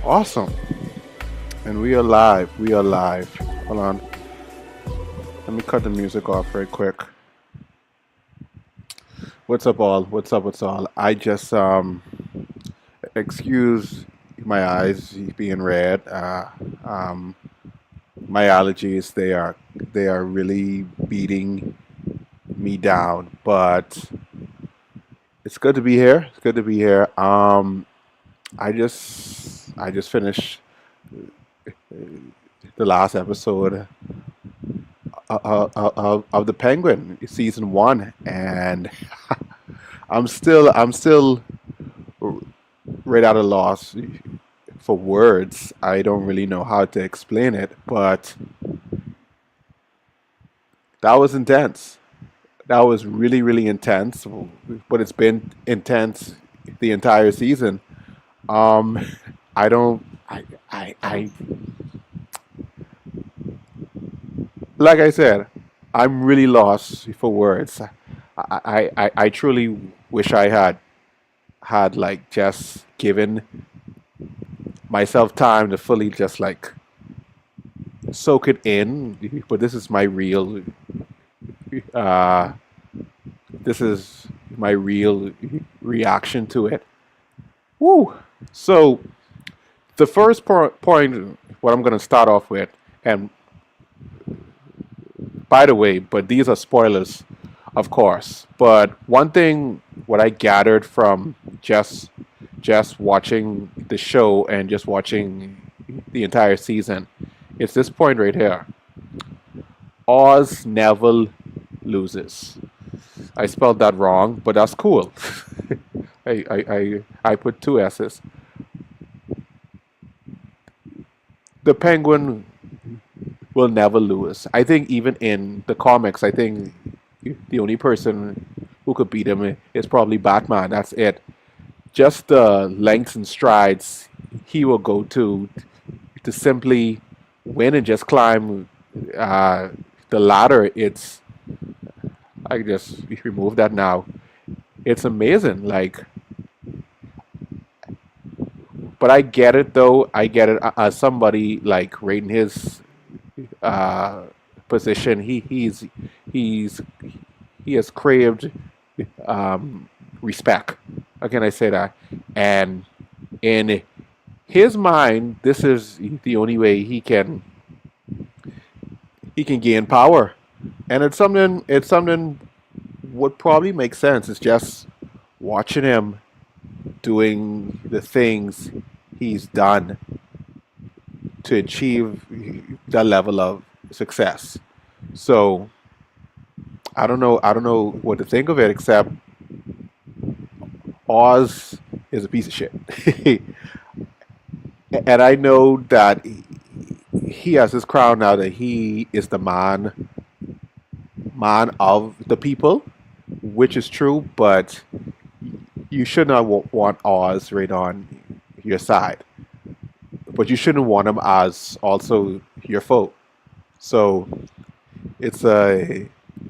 Awesome. And we are live. We are live. Hold on. Let me cut the music off very quick. What's up, all? What's up? What's all? I just excuse my eyes being red. Um, my allergies they are really beating me down. But it's good to be here. It's good to be here. I just finished the last episode of the Penguin season one, and I'm still right at a loss for words. I don't really know how to explain it, but that was intense. That was really really intense. But it's been intense the entire season. Um, I don't. I like I said, I'm really lost for words. I truly wish I had like just given myself time to fully just like soak it in. But uh, this is my real reaction to it. Woo! So the first point, what I'm going to start off with, and by the way, but these are spoilers, of course. But one thing, what I gathered from just watching the show and just watching the entire season, it's this point right here. Oz never loses. I spelled that wrong, but that's cool. I put two S's. The Penguin will never lose. I think even in the comics, I think the only person who could beat him is probably Batman. That's it. Just the lengths and strides he will go to simply win and just climb uh, the ladder. It's I just remove that now. It's amazing. Like, but I get it though. I get it as somebody like rating his uh, position. He's he has craved um, respect. How can I say that? And in his mind, this is the only way he can gain power. And it's something would probably make sense. It's just watching him doing the things he's done to achieve that level of success. So I don't know what to think of it except Oz is a piece of shit. And I know that he has his crown now that he is the man of the people, which is true, but you should not want Oz right on your side. But you shouldn't want him as also your foe. So it's a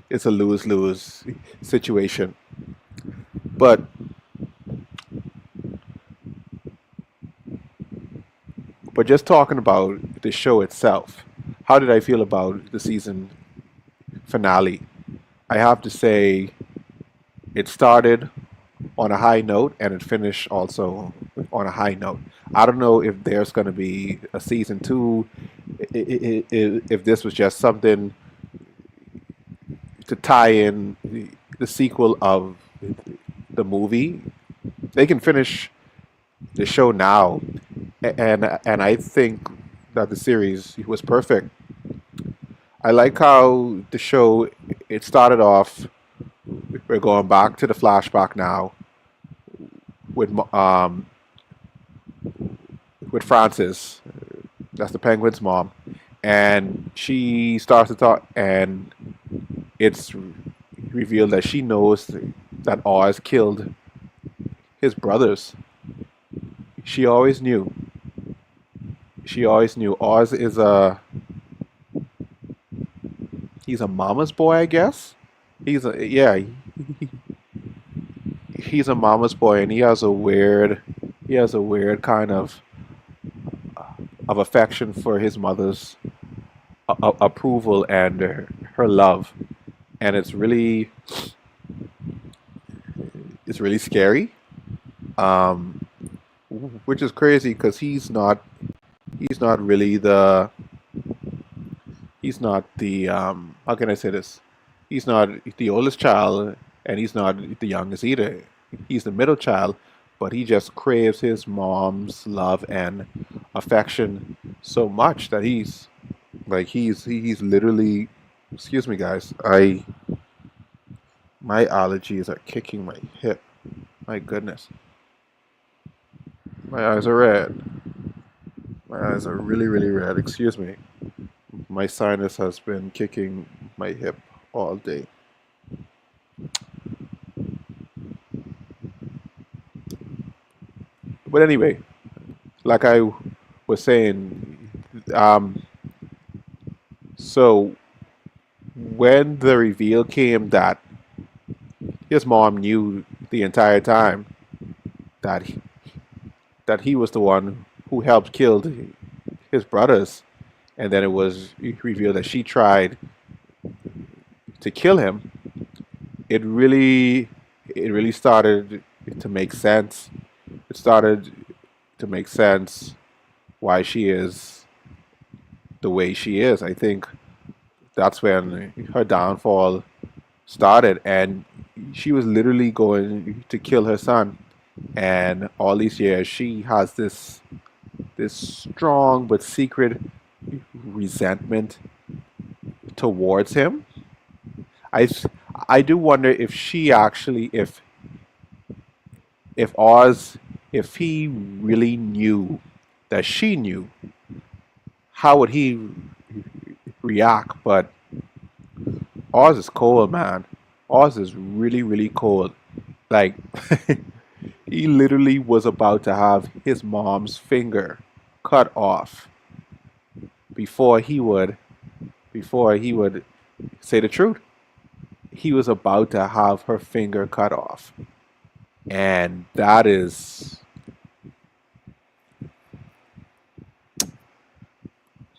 lose lose situation. But just talking about the show itself, how did I feel about the season finale? I have to say it started on a high note and it finished also on a high note. I don't know if there's going to be a season two, if this was just something to tie in the sequel of the movie. They can finish the show now, and I think that the series was perfect. I like how the show it started off. We're going back to the flashback now with with Frances. That's the Penguin's mom, and she starts to talk, and it's revealed that she knows that Oz killed his brothers. She always knew. She always knew. Oz is he's a mama's boy, I guess. He's a mama's boy, and he has a weird kind of affection for his mother's approval and her love, and it's really scary. Um, which is crazy because he's not really the how can I say this? He's not the oldest child, and he's not the youngest either. He's the middle child, but he just craves his mom's love and affection so much that he's literally, excuse me guys, I my allergies are kicking my hip. My goodness. My eyes are red. My eyes are really, really red. Excuse me. My sinus has been kicking my hip all day. But anyway, like I was saying, um, so when the reveal came that his mom knew the entire time that he was the one who helped kill his brothers, and then it was revealed that she tried to kill him, it really started to make sense. It started to make sense why she is the way she is. I think that's when her downfall started, and she was literally going to kill her son. And all these years, she has this strong but secret resentment towards him. I I do wonder if she actually, if Oz, if he really knew that she knew, how would he react? But Oz is cold, man. Oz is really, really cold. Like, he literally was about to have his mom's finger cut off before he would before he would say the truth. He was about to have her finger cut off. And that's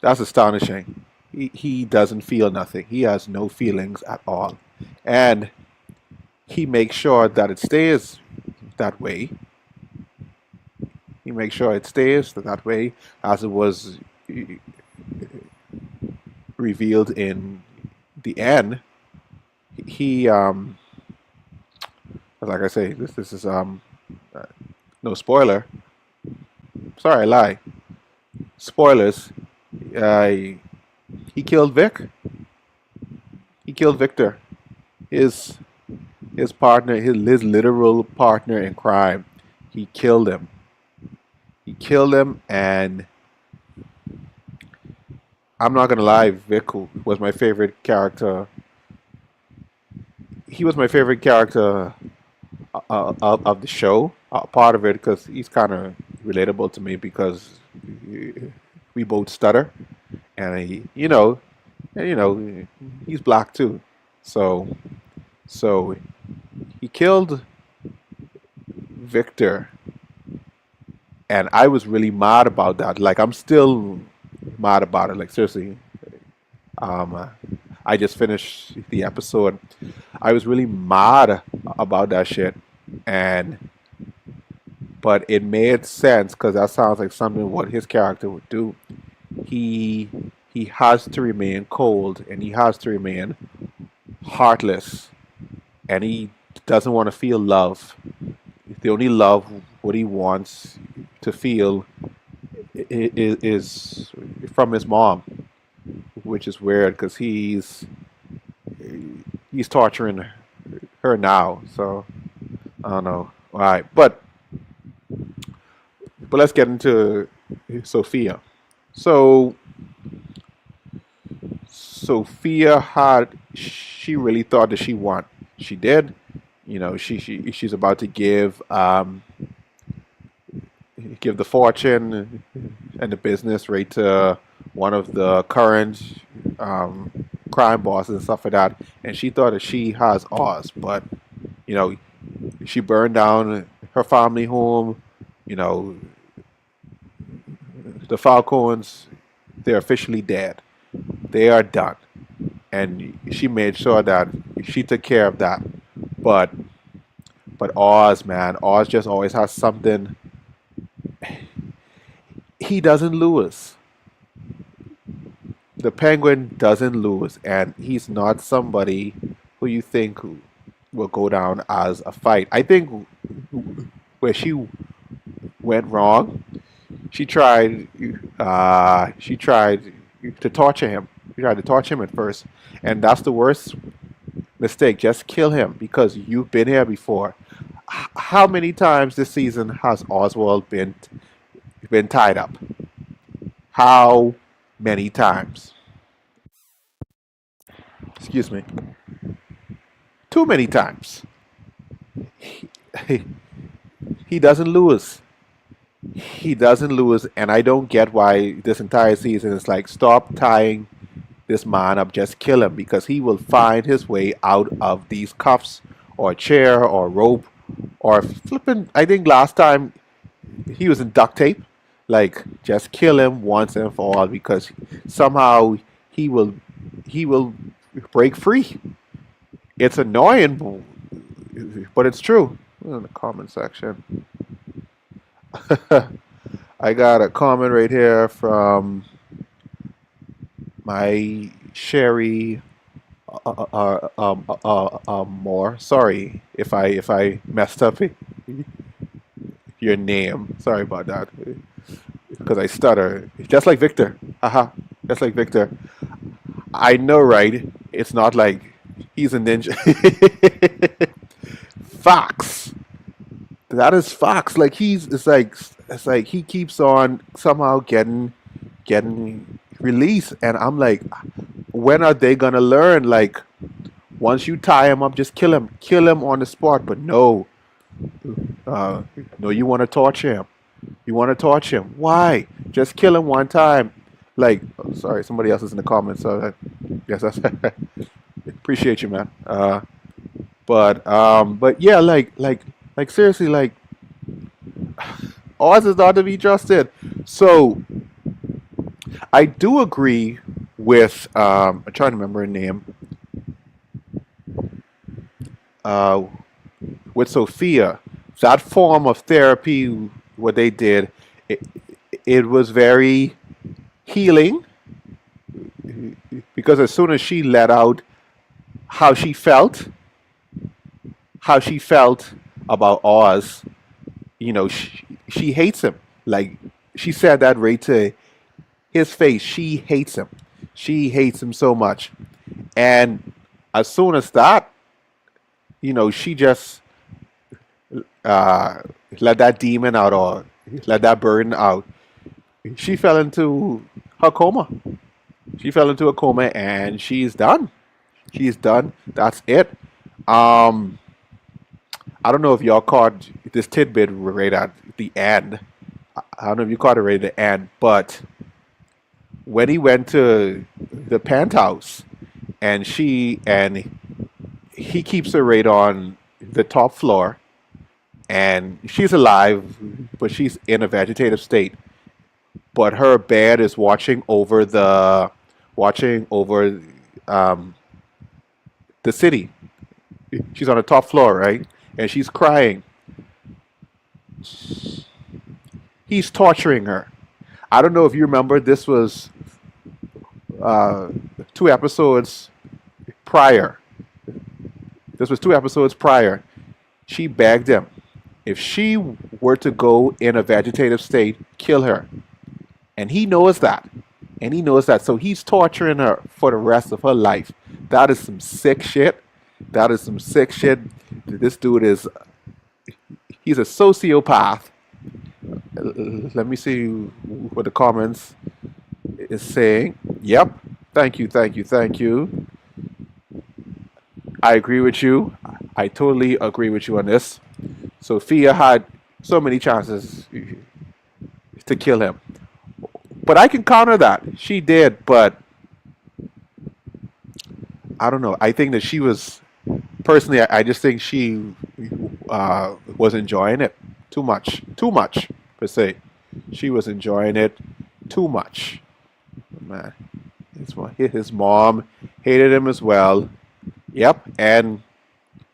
astonishing. He doesn't feel nothing. He has no feelings at all. And he makes sure that it stays that way. He makes sure it stays that way as it was revealed in the end. He like I say, this is uh, no spoiler. Sorry, I lie. Spoilers. Uh, he killed Vic. He killed Victor. His his partner, his literal partner in crime. He killed him. He killed him, and I'm not gonna lie. Vic was my favorite character. He was my favorite character of the show. Part of it because he's kind of relatable to me because we both stutter, and he's black too. So so he killed Victor, and I was really mad about that. Like I'm still mad about it. Like seriously, um, uh, I just finished the episode. I was really mad about that shit, and but it made sense because that sounds like something what his character would do. He he has to remain cold, and he has to remain heartless, and he doesn't want to feel love. The only love what he wants to feel is from his mom, which is weird because he's torturing her now. So I don't know. All right, but let's get into Sophia. So Sophia she really thought that she won. She did. She's about to give the fortune and the business right to one of the current um, crime bosses and stuff like that. And she thought that she has Oz, but you know, she burned down her family home. You know, the Falcons, they're officially dead. They are done. And she made sure that she took care of that. But Oz, man, Oz just always has something. He doesn't lose. The Penguin doesn't lose, and he's not somebody who you think will go down as a fight. I think where she went wrong. She tried to torture him. She tried to torture him at first, and that's the worst mistake. Just kill him because you've been here before. How many times this season has Oswald been tied up? How many times? Excuse me. Too many times. He, he doesn't lose. He doesn't lose, and I don't get why this entire season is like, stop tying this man up, just kill him because he will find his way out of these cuffs or chair or rope or flipping. I think last time he was in duct tape. Like, just kill him once and for all because somehow he will he will break free. It's annoying, but it's true. In the comment section, I got a comment right here from my Sherry more. Sorry if I messed up your name. Sorry about that. Because I stutter. Just like Victor. Haha. Just like Victor. I know, right? It's not like he's a ninja. Fox. That is Fox. Like it's like he keeps on somehow getting released, and I'm like, when are they gonna learn? Like, once you tie him up, just kill him on the spot. But no, no, you want to torture him. You want to torture him. Why? Just kill him one time. Like, oh, sorry, somebody else is in the comments. So yes, that's appreciate you, man. But yeah, like seriously, like Oz is not to be trusted. So I do agree with I'm trying to remember her name. Uh, with Sophia, that form of therapy, what they did, it, it was very healing because as soon as she let out how she felt, how she felt about Oz, she hates him. Like, she said that right to his face. She hates him. She hates him so much. And as soon as that, she just uh, let that demon out or let that burden out. She fell into her coma. She fell into a coma and she's done. She's done. That's it. Um, I don't know if y'all caught this tidbit right at the end. I don't know if you caught it right at the end, but when he went to the penthouse and he keeps her right on the top floor and she's alive, but she's in a vegetative state. But her bed is watching over um, the city. She's on the top floor, right? And she's crying. He's torturing her. I don't know if you remember. This was uh, 2 episodes prior. This was 2 episodes prior. She begged him, if she were to go in a vegetative state, kill her. And he knows that. And he knows that. So he's torturing her for the rest of her life. That is some sick shit. That is some sick shit. This dude he's a sociopath. Let me see what the comments is saying. Yep. Thank you, thank you, thank you. I agree with you. I totally agree with you on this. Sophia had so many chances to kill him. But I can counter that. She did, but I don't know. I think that she was personally. I just think she was enjoying it too much per se. She was enjoying it too much. Man, his mom hated him as well. Yep, and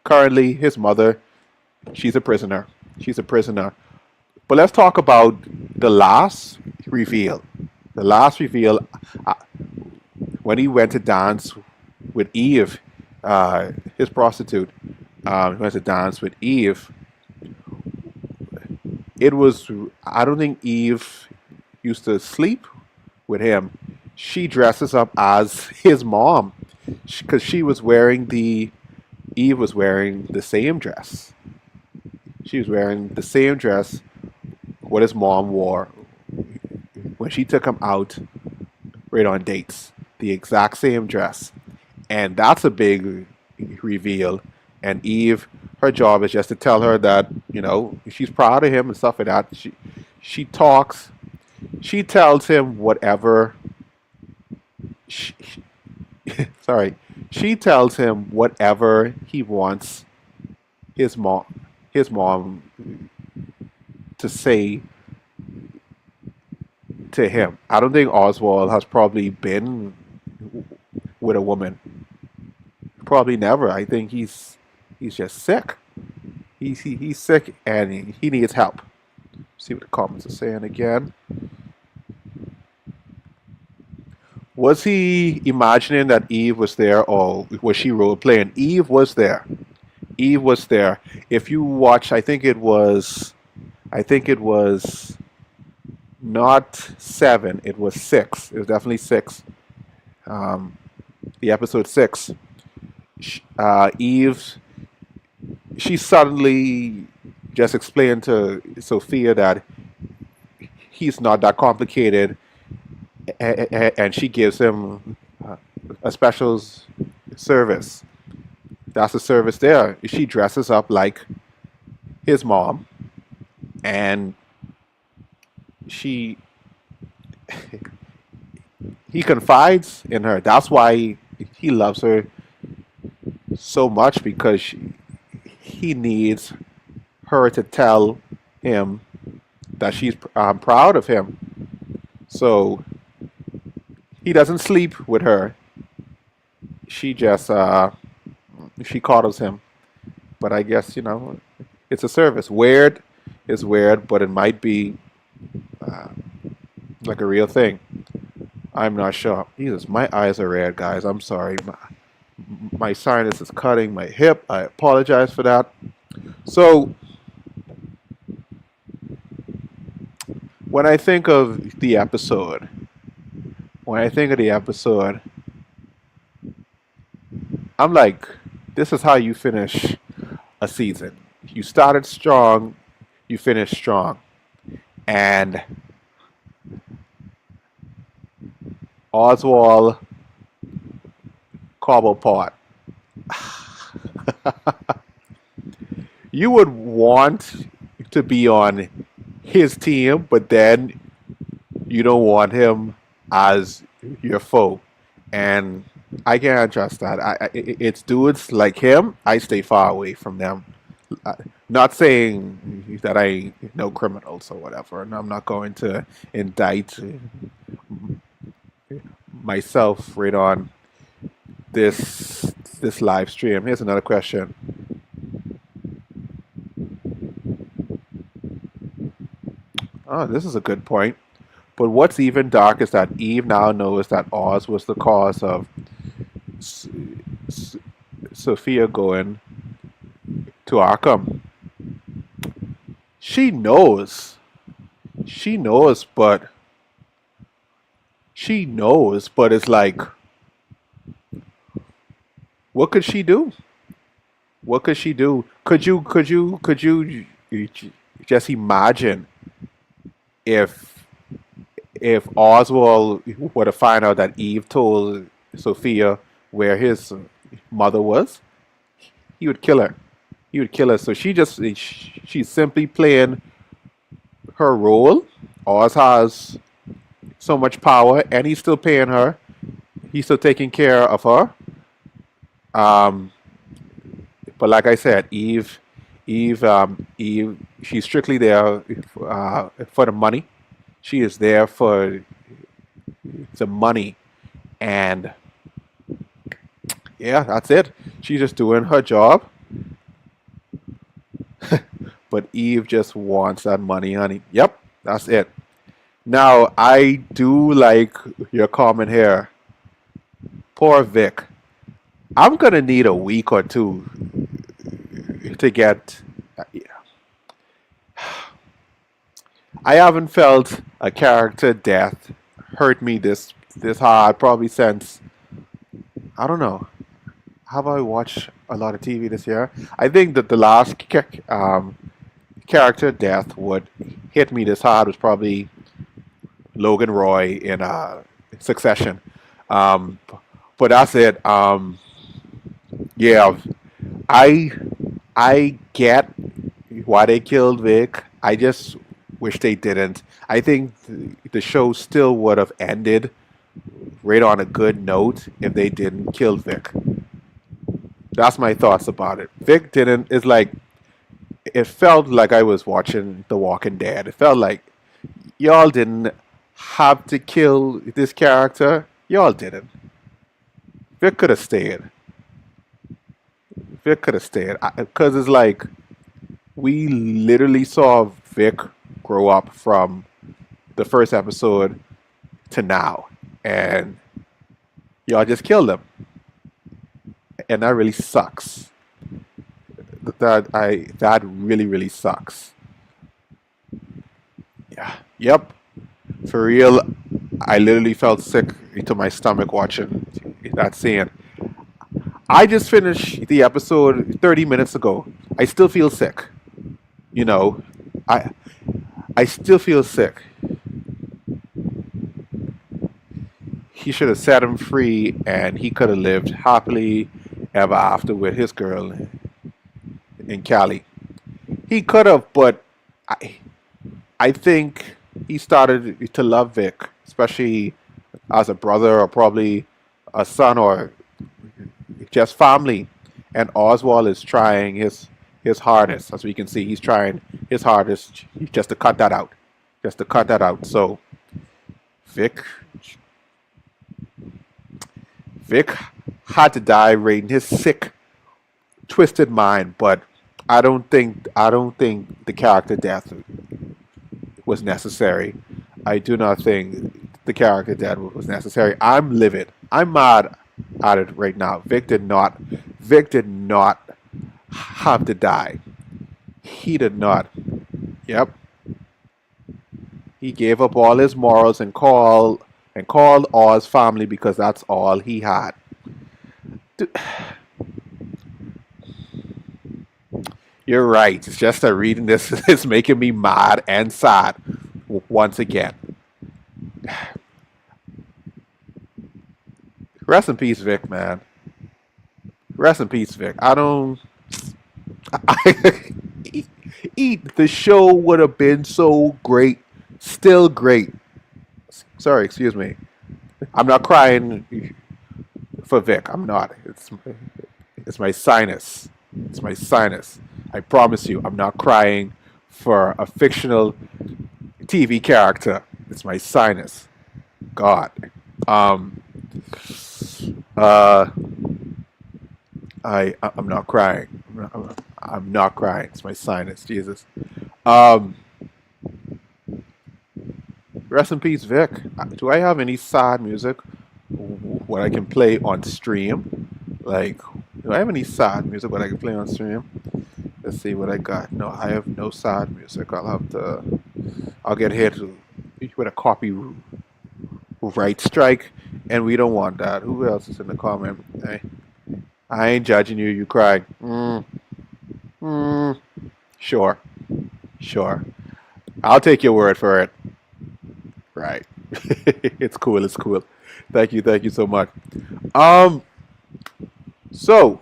currently his mother, she's a prisoner. She's a prisoner. But let's talk about the last reveal. The last reveal, uh, when he went to dance with Eve, his prostitute, he went to dance with Eve. it was, I don't think Eve used to sleep with him. She dresses up as his mom because she was wearing the Eve was wearing the same dress. She was wearing the same dress what his mom wore when she took him out right on dates. The exact same dress. And that's a big reveal. And Eve, her job is just to tell her that, she's proud of him and stuff like that. She talks, she tells him whatever she, sorry, she tells him whatever he wants his mom his mom to say to him. I don't think Oswald has probably been with a woman. Probably never. I think he's just sick. He's sick and he needs help. See what the comments are saying again. Was he imagining that Eve was there, or was she role playing? Eve was there. Eve was there. If you watch, I think it was not 7. It was 6. It was definitely 6. Um, the episode 6. Eve, she suddenly just explained to Sophia that he's not that complicated, and she gives him a special service. That's the service there. She dresses up like his mom, and she he confides in her. That's why he loves her so much, because he needs her to tell him that she's proud of him. So he doesn't sleep with her. She just she coddles him. But I guess it's a service. Weird is weird, but it might be uh, like a real thing. I'm not sure. Jesus, my eyes are red, guys. I'm sorry. My sinus is cutting my hip. I apologize for that. So when I think of the episode, when I think of the episode, I'm like, this is how you finish a season. You started strong, you finished strong. And Oswald Cobblepot. You would want to be on his team, but then you don't want him as your foe. And I can't trust that. It's dudes like him. I stay far away from them. Uh, Not saying that I know criminals or whatever, and I'm not going to indict myself right on this live stream. Here's another question. Oh, this is a good point. But what's even dark is that Eve now knows that Oz was the cause of S- S- Sophia going to Arkham. She knows. She knows, but it's like, what could she do? What could she do? Could you just imagine if Oswald were to find out that Eve told Sophia where his mother was? He would kill her. He would kill her. So she's simply playing her role. Oz has so much power, and he's still paying her. He's still taking care of her. Um, but like I said, Eve, she's strictly there for the money. She is there for the money, and yeah, that's it. She's just doing her job. But Eve just wants that money, honey. Yep, that's it. Now, I do like your comment here. Poor Vic. I'm gonna need a week or two to get. I haven't felt a character death hurt me this hard probably since I don't know. Have I watched a lot of TV this year? I think that the last character death would hit me this hard was probably Logan Roy in Succession. Um, but that's it. Yeah, I I get why they killed Vic. I just wish they didn't. I think the show still would have ended right on a good note if they didn't kill Vic. That's my thoughts about it. Vic didn't. It's like it felt like I was watching The Walking Dead. It felt like y'all didn't have to kill this character. Y'all didn't. Vic could have stayed. Vic could have stayed because it's like we literally saw Vic grow up from the first episode to now, and y'all just killed him, and that really sucks. That really sucks. Yeah. Yep. For real, I literally felt sick to my stomach watching that scene. I just finished the episode 30 minutes ago. I still feel sick. You know, I I still feel sick. He should have set him free, and he could have lived happily ever after with his girl in Cali. He could have, but I I think he started to love Vic, especially as a brother or probably a son or just family. And Oswald is trying his hardest, as we can see, he's trying his hardest just to cut that out, just to cut that out. So Vic, Vic had to die right in his sick, twisted mind. But I don't think the character death was necessary. I do not think the character death was necessary. I'm livid. I'm mad at it right now. Vic did not have to die. He did not. Yep. He gave up all his morals and called Oz family because that's all he had. You're right. It's just that reading this is making me mad and sad once again. Rest in peace, Vic, man. Rest in peace, Vic. I don't. I, eat the show would have been so great, still great. Sorry, excuse me. I'm not crying for Vic. I'm not. It's my sinus. It's my sinus. I promise you, I'm not crying for a fictional TV character. It's my sinus. God. Um. Uh. I'm not crying. I'm not crying. It's my sinus. Jesus. Um. Rest in peace, Vic. Do I have any sad music what I can play on stream? Like, do I have any sad music what I can play on stream? Let's see what I got. No, I have no sad music. I'll get hit with a copyright strike, and we don't want that. Who else is in the comment? Hey, I ain't judging you. You crying. Mm, sure, sure. I'll take your word for it. Right. It's cool. It's cool. Thank you so much. Um. So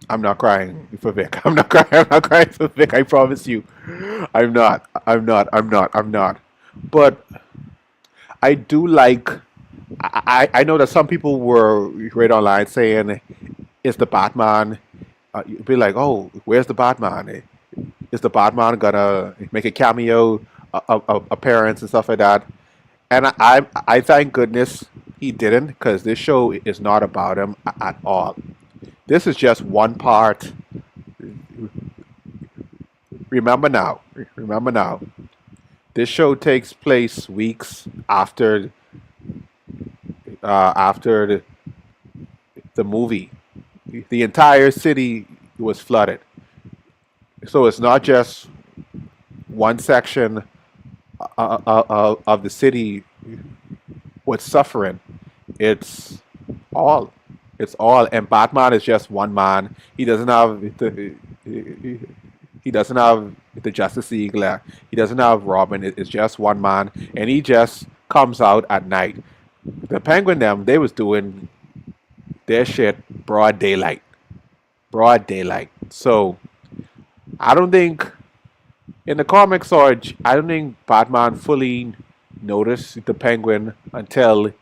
I'm not crying for Vic. I'm not crying. I'm not crying for Vic. I promise you. I'm not. I'm not. I'm not. I'm not. But I do like. I know that some people were right online saying, "Is the Batman?" You'd be like, "Oh, where's the Batman? Is the Batman gonna make a cameo appearance and stuff like that?" And I thank goodness he didn't, because this show is not about him at all. This is just one part. Remember now. Remember now. This show takes place weeks after the movie. The entire city was flooded. So it's not just one section of the city what's suffering. It's all. It's all. And Batman is just one man. He doesn't have the Justice League left. He doesn't have Robin. It's just one man, and he just comes out at night. The Penguin them they was doing their shit broad daylight. So I don't think in the comics or I don't think Batman fully noticed the Penguin until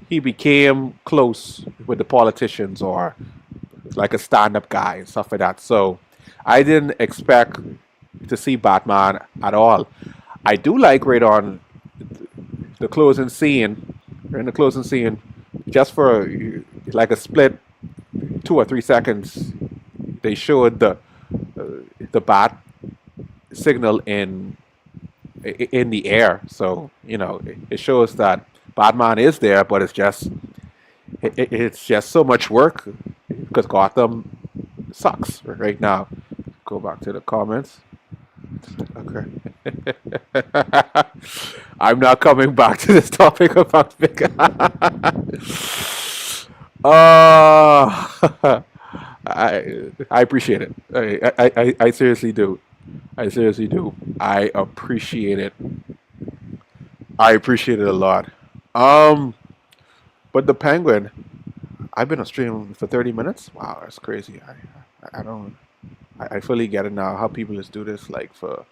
he became close with the politicians or like a stand-up guy and stuff like that. So I didn't expect to see Batman at all. I do like right on the closing scene, in the closing scene, just for like a split 2 or 3 seconds, they showed the bat signal in the air. So it shows that Batman is there, but it's just so much work because Gotham sucks right now. Go back to the comments. Okay. I'm not coming back to this topic about Vic. I appreciate it. I seriously do. I seriously do. I appreciate it. I appreciate it a lot. Um, but the Penguin, I've been on stream for 30 minutes. Wow, that's crazy. I don't. I fully get it now. How people just do this like for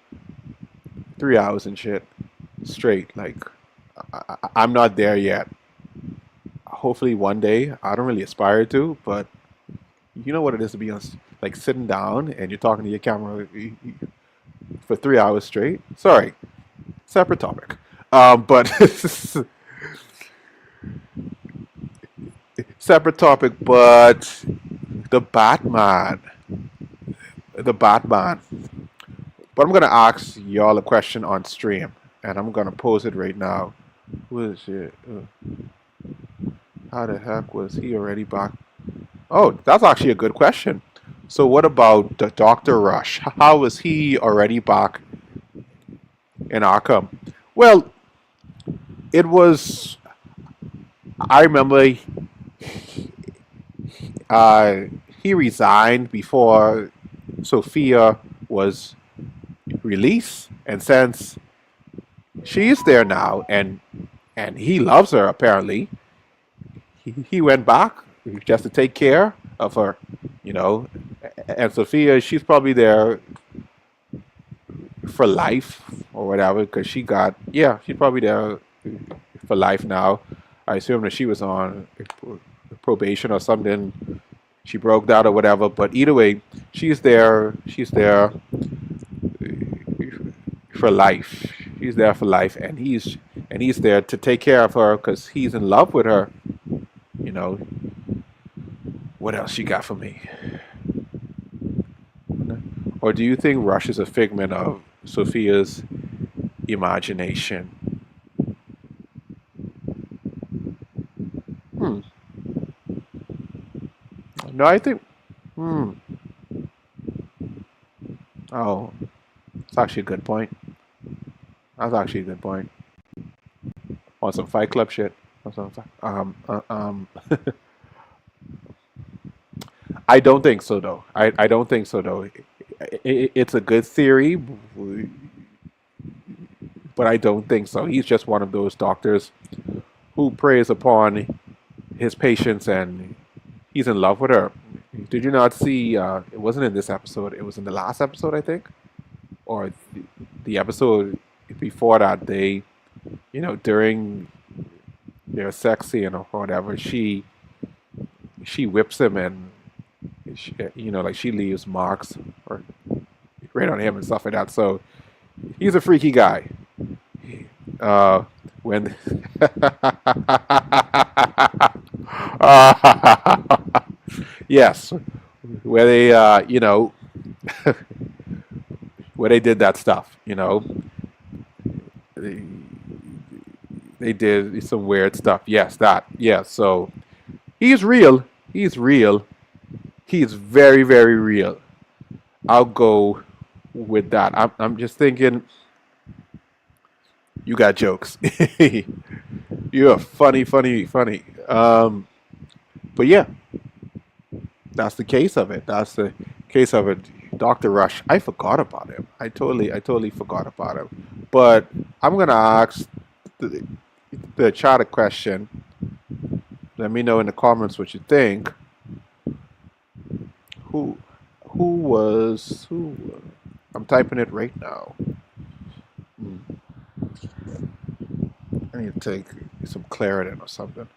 3 hours and shit straight. Like I'm not there yet. Hopefully one day. I don't really aspire to, but you know what it is to be on like sitting down and you're talking to your camera for 3 hours straight. Sorry, separate topic. But separate topic. But the Batman, the Batman. But I'm gonna ask y'all a question on stream, and I'm gonna pose it right now. Who is it? How the heck was he already back? Oh, that's actually a good question. So what about the Doctor Rush? How was he already back in Arkham? Well, it was. I remember uh, he resigned before Sophia was released, and since she's there now, and he loves her apparently, he went back just to take care of her, you know. And Sophia, she's probably there for life or whatever because she's probably there for life now. I assume that she was on probation or something. She broke that or whatever. But either way, she's there. She's there for life. She's there for life, and he's there to take care of her because he's in love with her. You know. What else you got for me? Or do you think Rush is a figment of Sophia's imagination? Hmm. No, I think. Hmm. Oh, it's actually a good point. That's actually a good point. On some Fight Club shit. I don't think so though. I don't think so though. It's a good theory, but I don't think so. He's just one of those doctors who preys upon his patients and he's in love with her. Did you not see? It wasn't in this episode. It was in the last episode, I think, or the episode before that. During their sex scene or whatever, she whips him and like she leaves marks or right on him and stuff like that. So he's a freaky guy. When yes, where they where they did that stuff, they, they did some weird stuff. Yes, that. Yeah. So he's real. He's real. He's very, very real. I'll go with that. I'm just thinking you got jokes. You're funny, funny, funny. But yeah, that's the case of it. That's the case of it. Dr. Rush, I forgot about him. I totally forgot about him. But I'm gonna ask the, the chat a question. Let me know in the comments what you think. Who, who? I'm typing it right now. Hmm, I need to take some Claritin or something.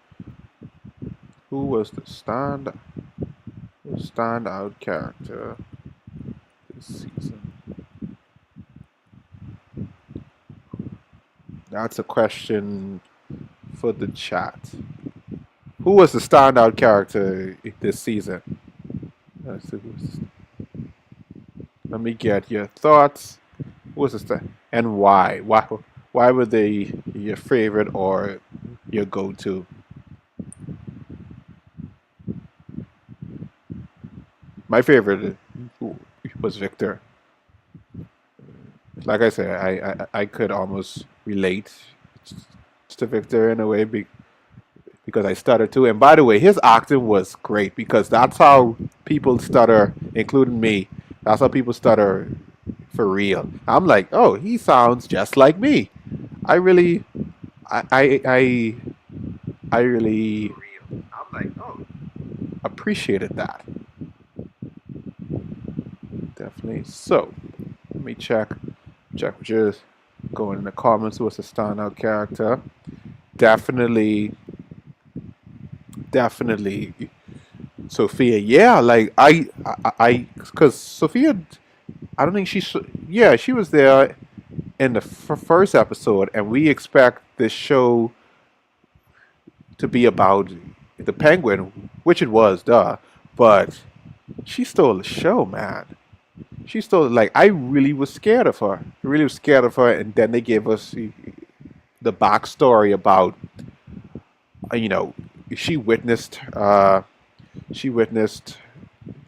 Who was the standout character this season? That's a question for the chat. Who was the standout character this season? Let's see Let me get your thoughts. Who was the and why? Why were they your favorite or your go-to? My favorite was Victor. Like I said, I could almost relate to Victor in a way because I stuttered too. And by the way, his acting was great because that's how people stutter, including me. That's how people stutter for real. I'm like, oh, he sounds just like me. I really, I really appreciated that. Definitely. So, let me check. Just going in the comments. What's the standout character? Definitely, definitely Sophia. Yeah, like because Sophia, I don't think yeah, she was there in the first episode, and we expect this show to be about the penguin, which it was, duh. But she stole the show, man. She stole like I really was scared of her. I really was scared of her, and then they gave us the backstory about you know she witnessed she witnessed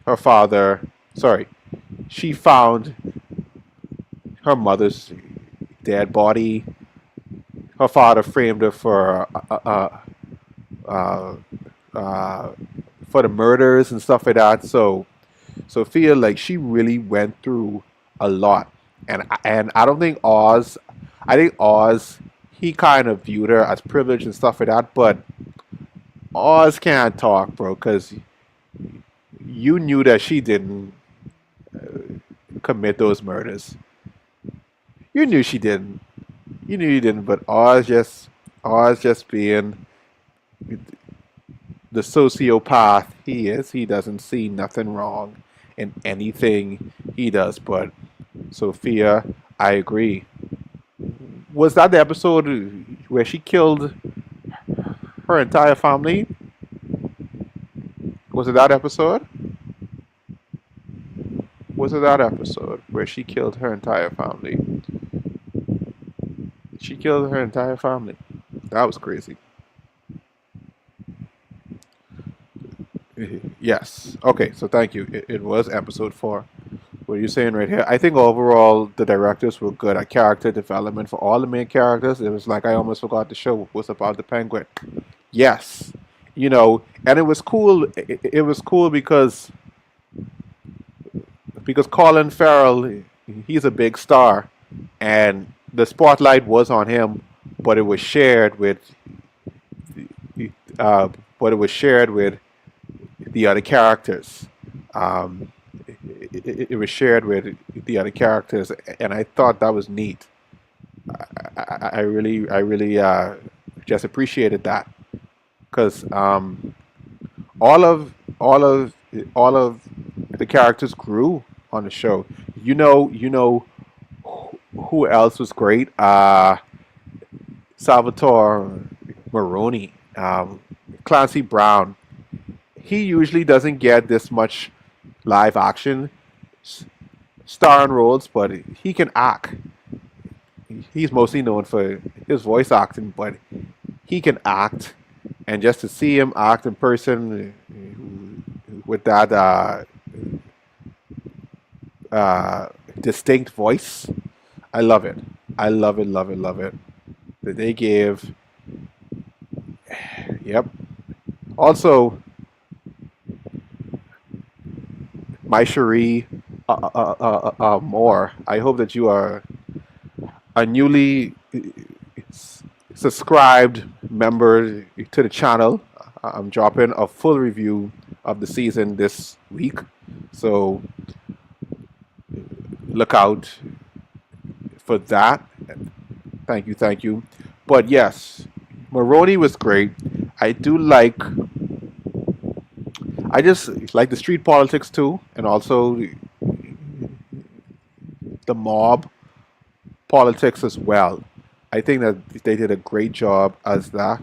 her father. Sorry, she found her mother's dead body. Her father framed her uh, uh, for the murders and stuff like that. So Sophia, like she really went through a lot, and I don't think Oz. I think Oz he kind of viewed her as privileged and stuff like that, but Oz can't talk, bro, because you knew that she didn't commit those murders. You knew she didn't. You knew you didn't, but Oz just being the sociopath he is. He doesn't see nothing wrong in anything he does. But Sophia, I agree. Was that the episode where she killed her entire family? Was it that episode? Was it that episode where she killed her entire family? She killed her entire family. That was crazy. Yes. Okay, so thank you. It was episode 4. What are you saying right here? I think overall the directors were good at character development for all the main characters. It was like I almost forgot the show was about the penguin. Yes, and it was cool. It was cool because Colin Farrell, he's a big star, and the spotlight was on him, but it was shared with, uh, the other characters. Um, it was shared with the other characters, and I thought that was neat. I really just appreciated that because all of all of all of the characters grew on the show. Who else was great? Salvatore Maroni, Clancy Brown. He usually doesn't get this much live action starring roles, but he can act. He's mostly known for his voice acting, but he can act. And just to see him act in person with that uh, distinct voice. I love it. I love it, love it, love it. That they gave. Yep. Also, my Cherie Moore. I hope that you are a newly subscribed member to the channel. I'm dropping a full review of the season this week, so look out for that. Thank you, thank you. But yes, Maroney was great. I do like. I just like the street politics too, and also the mob politics as well. I think that they did a great job as that.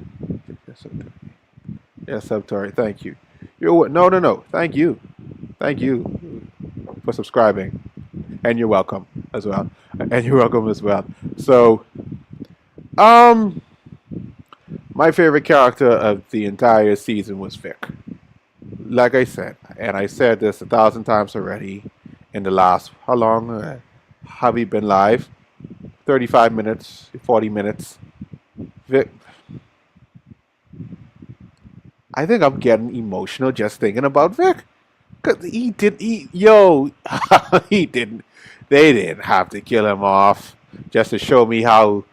Yes, Tori. Thank you. No. Thank you. Thank you for subscribing, and you're welcome as well. And you're welcome as well. So, um, my favorite character of the entire season was Vic. Like I said, and I said this 1,000 times already in the last, how long have we been live? 35 minutes, 40 minutes. Vic, I think I'm getting emotional just thinking about Vic. Cause he didn't, they didn't have to kill him off just to show me how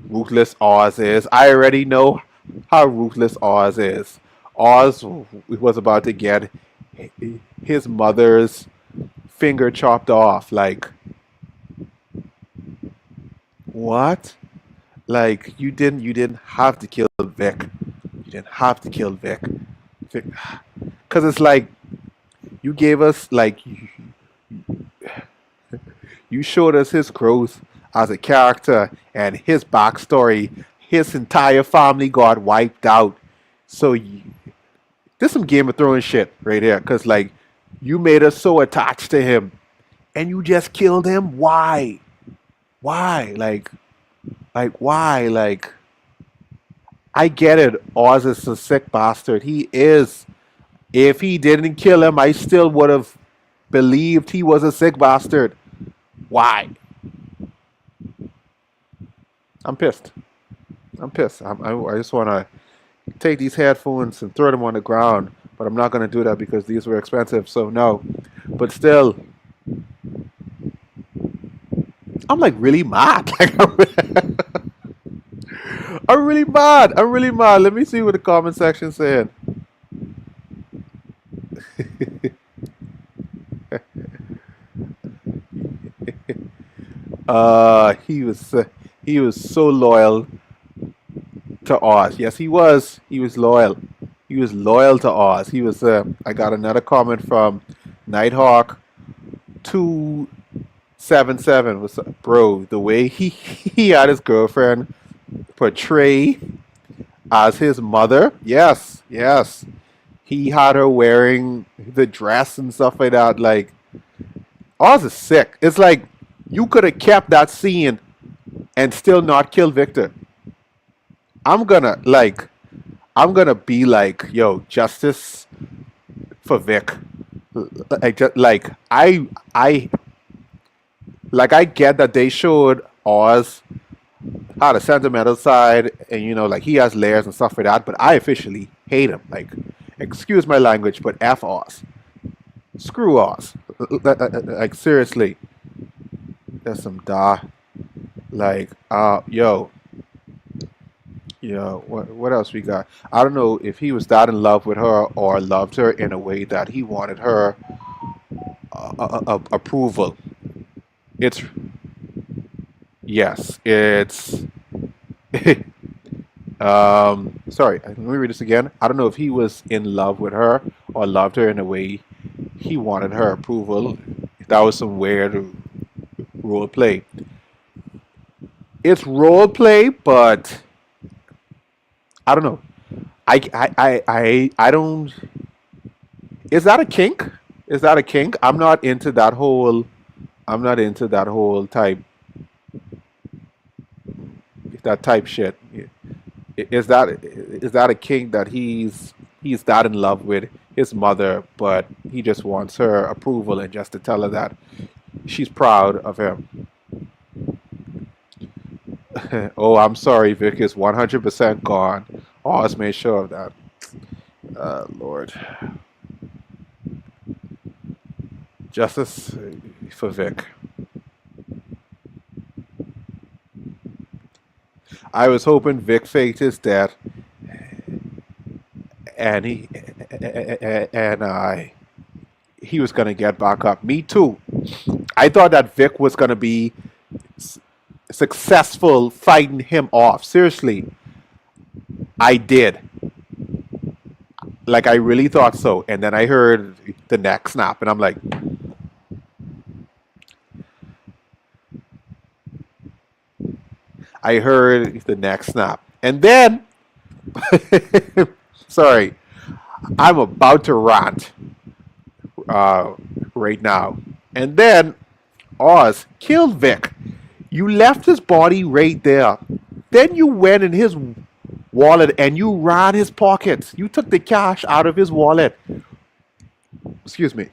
ruthless Oz is. I already know how ruthless Oz is. Oz was about to get his mother's finger chopped off. Like, what? Like, you didn't have to kill Vic. You didn't have to kill Vic. Because it's like, you gave us, like, you showed us his growth as a character and his backstory. His entire family got wiped out. So, this some Game of Thrones shit right here. Because, like, you made us so attached to him. And you just killed him? Why? Why? Like, why? Like, I get it. Oz is a sick bastard. He is. If he didn't kill him, I still would have believed he was a sick bastard. Why? I'm pissed. I'm pissed. I just want to take these headphones and throw them on the ground, but I'm not going to do that because these were expensive, so no. But still, I'm like really mad. I'm really mad. I'm really mad. Let me see what the comment section said. He was so loyal to Oz. Yes, he was. He was loyal. He was loyal to Oz. He was. I got another comment from Nighthawk 277. Was bro the way he had his girlfriend portray as his mother. Yes, yes. He had her wearing the dress and stuff like that. Like, Oz is sick. It's like you could have kept that scene and still not kill Victor. I'm gonna like I'm gonna be like, yo, justice for Vic. I I get that they showed Oz had a sentimental side, and like he has layers and stuff like that. But I officially hate him. Like, excuse my language, but f Oz, screw Oz. Like, seriously, there's some like what else we got? I don't know if he was that in love with her or loved her in a way that he wanted her approval. It's yes, it's sorry, let me read this again. I don't know if he was in love with her or loved her in a way he wanted her approval. That was some weird role play. It's role play, but I don't know. I don't. Is that a kink? Is that a kink? I'm not into that whole. I'm not into that whole type shit. Is that a kink that he's that in love with his mother, but he just wants her approval and just to tell her that she's proud of him. Oh, I'm sorry, Vic is 100% gone. Oz made sure of that. Lord. Justice for Vic. I was hoping Vic faked his death and he was gonna get back up. Me too. I thought that Vic was gonna be successful fighting him off. Seriously, I did. Like I really thought so. And then I heard the neck snap, and I'm like, I heard the neck snap, and then, sorry, I'm about to rant uh, right now, and then Oz killed Vic. You left his body right there. Then you went in his wallet and you ran his pockets. You took the cash out of his wallet. Excuse me.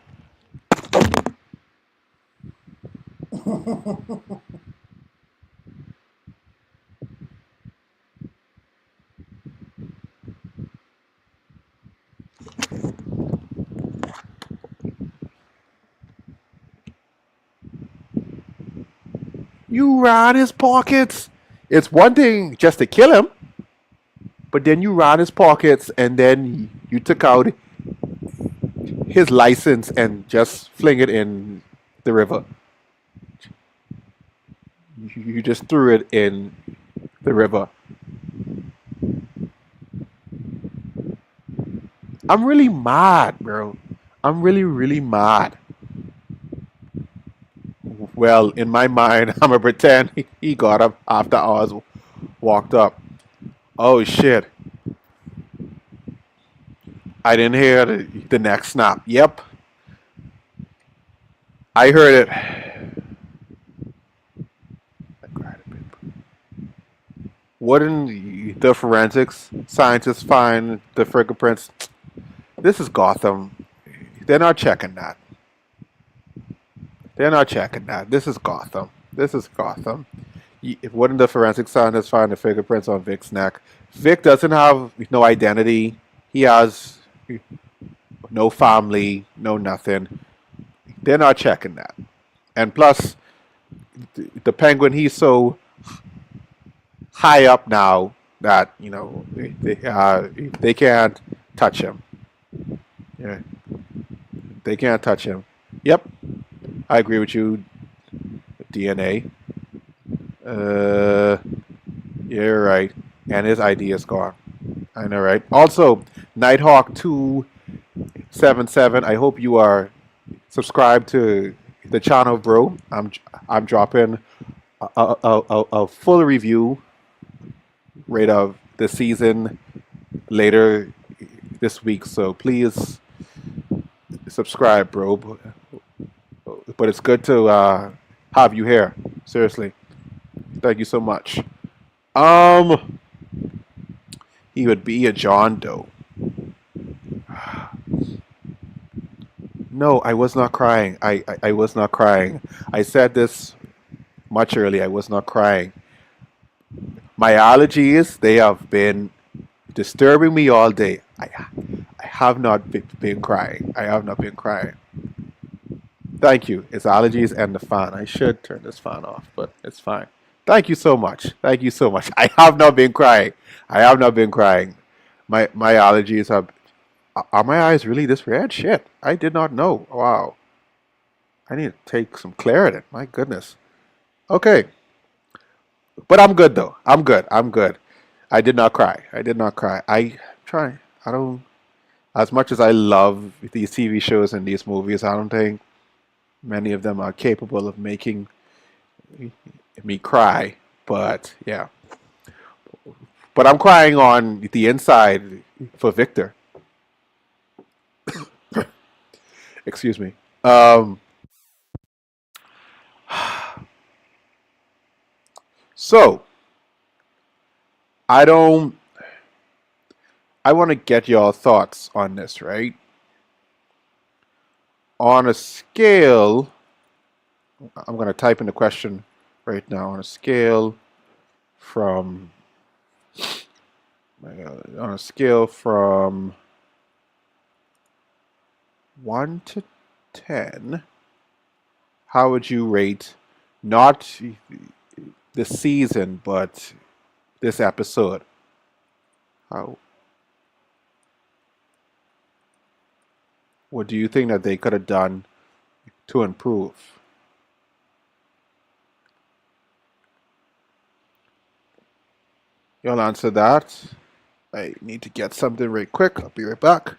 You ran his pockets. It's one thing just to kill him, but then you ran his pockets and then you took out his license and just fling it in the river. You just threw it in the river. I'm really mad, bro. I'm really, really mad. Well, in my mind, I'm gonna pretend he got up after Oz walked up. Oh shit! I didn't hear the next snap. Yep, I heard it. Wouldn't the forensics scientists find the fingerprints? This is Gotham. They're not checking that. They're not checking that. This is Gotham. This is Gotham. Wouldn't the forensic scientists find the fingerprints on Vic's neck? Vic doesn't have no identity. He has no family, no nothing. They're not checking that. And plus, the Penguin, he's so high up now that they can't touch him. Yeah, they can't touch him. Yep, I agree with you. DNA. Uh, you're right. And his ID is gone. I know, right? Also, Nighthawk 277. I hope you are subscribed to the channel, bro. I'm dropping a full review rate of the season later this week. So please subscribe, bro. But it's good to have you here. Seriously, thank you so much. Um, he would be a John Doe. No, I was not crying. I was not crying. I said this much earlier. I was not crying. My allergies, they have been disturbing me all day. I have not been crying. I have not been crying. Thank you. It's allergies and the fan. I should turn this fan off, but it's fine. Thank you so much. Thank you so much. I have not been crying. I have not been crying. My allergies have. Are my eyes really this red? Shit. I did not know. Wow. I need to take some Claritin. My goodness. Okay. But I'm good though. I'm good. I'm good. I did not cry. I did not cry. I try. I don't. As much as I love these TV shows and these movies, I don't think many of them are capable of making me cry. But yeah. But I'm crying on the inside for Victor. Excuse me. So I don't. I want to get your thoughts on this, right? On a scale, I'm going to type in the question right now. On a scale from, on a scale from 1 to 10, how would you rate not the season, but this episode? How, what do you think that they could have done to improve? You'll answer that. I need to get something right quick. I'll be right back.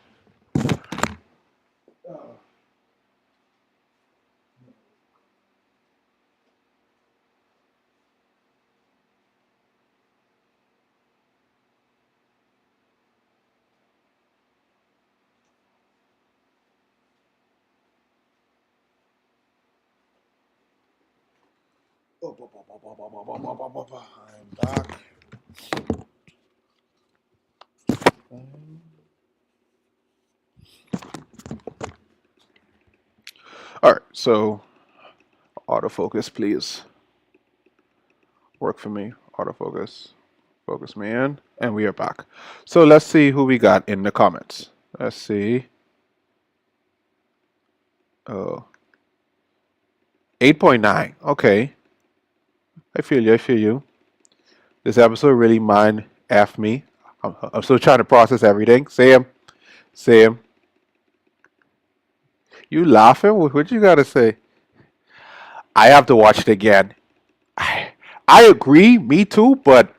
I'm back. All right, so autofocus, please. Work for me. Autofocus. Focus me in. And we are back. So let's see who we got in the comments. Let's see. Oh, 8.9. Okay. I feel you. I feel you. This episode really mind F me. I'm still trying to process everything. Sam. Sam. You laughing? What you gotta say? I have to watch it again. I agree, me too, but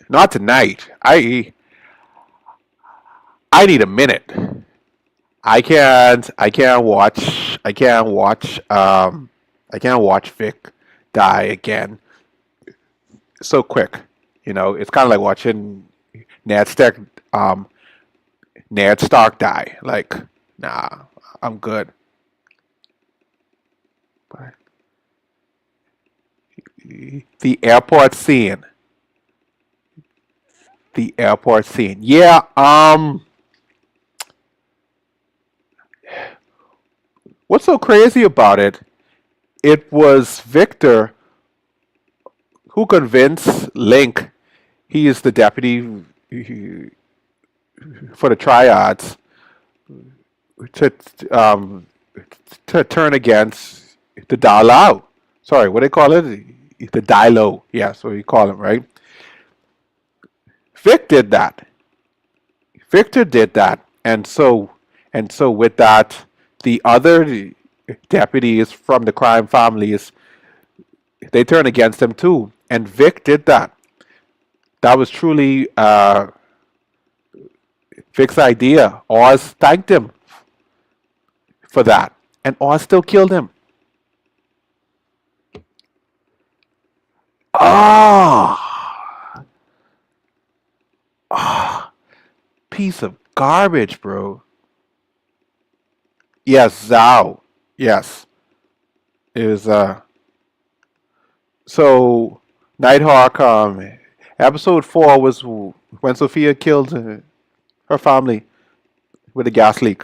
not tonight. I need a minute. I can't watch Vic die again so quick. You know, it's kind of like watching Ned Stark um Ned Stark die. Like, nah, I'm good. But the airport scene. The airport scene. Yeah, what's so crazy about it? It was Victor who convinced Link he is the deputy for the triads to um, to turn against the Dalao. Sorry, what do they call it? The Dilo. Yeah, so you call him, right? Vic did that. Victor did that, and so with that, the other deputies from the crime families they turned against him too, and Vic did that. That was truly Vic's idea. Oz thanked him for that, and Oz still killed him. Ah, ah, piece of garbage, bro. Yes, Zhao. Yes, it was. So Nighthawk. Episode 4 was when Sophia killed her family with a gas leak.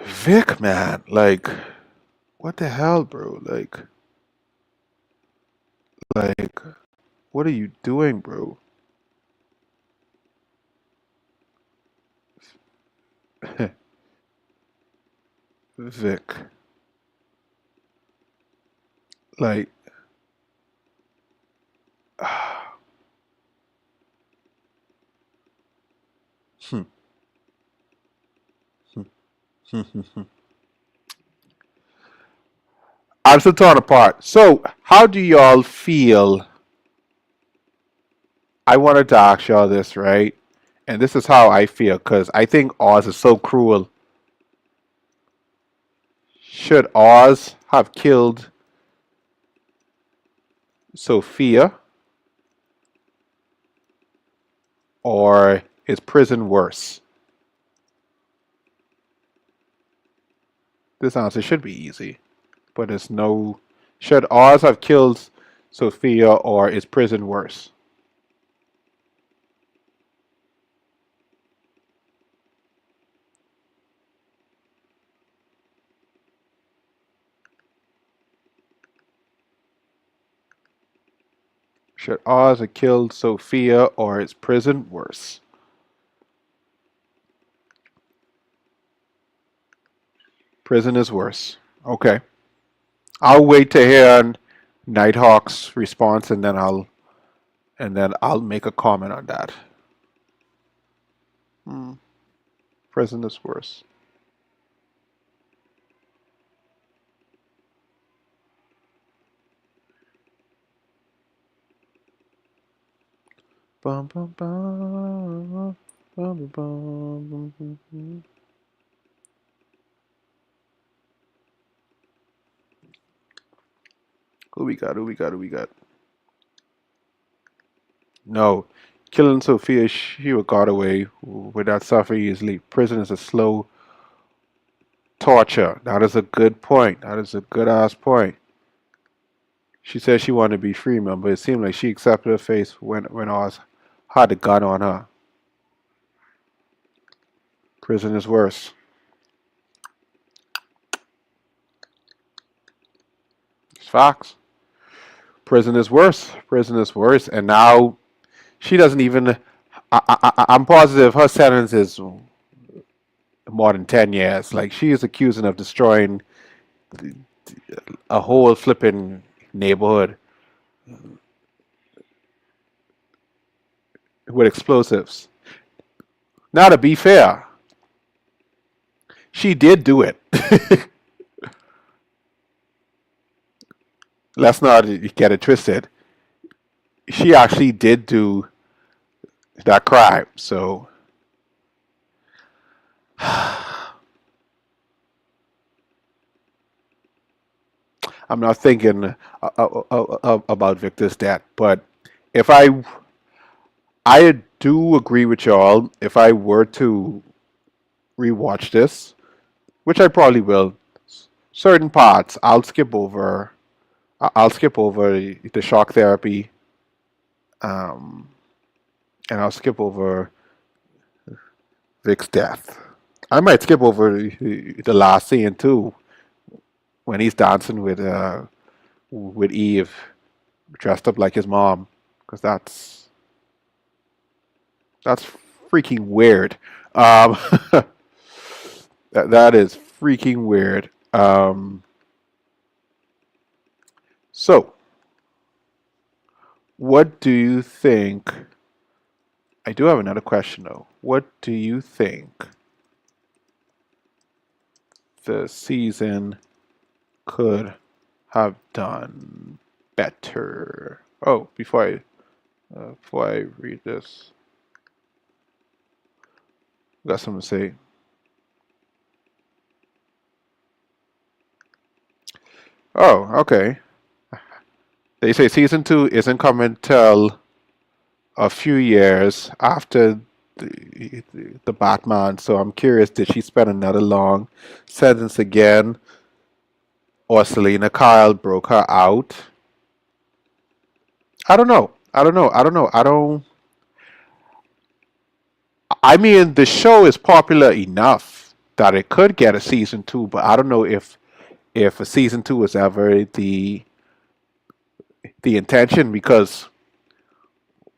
Vic, man, like, what the hell, bro? Like, what are you doing, bro? Vic, like, hmm, hmm, I'm still torn apart. So, how do y'all feel? I wanted to ask y'all this, right? And this is how I feel, because I think Oz is so cruel. Should Oz have killed Sophia, or is prison worse? This answer should be easy, but it's no. Should Oz have killed Sophia, or is prison worse? Should Oz have killed Sophia, or is prison worse? Prison is worse. Okay. I'll wait to hear Nighthawk's response, and then I'll make a comment on that. Hmm. Prison is worse. Bum, bum, bum, bum, bum, bum, bum, bum. Who we got? Who we got? Who we got? No. Killing Sophia, she got away without suffering easily. Prison is a slow torture. That is a good point. That is a good ass point. She said she wanted to be free, man, but it seemed like she accepted her fate when Oz had the gun on her. Prison is worse. It's facts. Prison is worse. Prison is worse. And now she doesn't even. I'm positive her sentence is more than 10 years. Like, she is accusing of destroying a whole flipping neighborhood with explosives. Now, to be fair, she did do it. Let's not get it twisted. She actually did do that crime. So I'm not thinking about Victor's death, but if I do agree with y'all. If I were to rewatch this, which I probably will, certain parts I'll skip over. I'll skip over the shock therapy, um, and I'll skip over Vic's death. I might skip over the last scene too, when he's dancing with Eve, dressed up like his mom, because that's freaking weird. Um, that is freaking weird. So, what do you think? I do have another question though. What do you think the season could have done better? Oh, before I read this, I got something to say. Oh, okay. They say season two isn't coming till a few years after the Batman. So I'm curious, did she spend another long sentence again, or Selena Kyle broke her out? I don't know. I don't know. I don't know. I don't. I mean, the show is popular enough that it could get a season two, but I don't know if a season two is ever the intention, because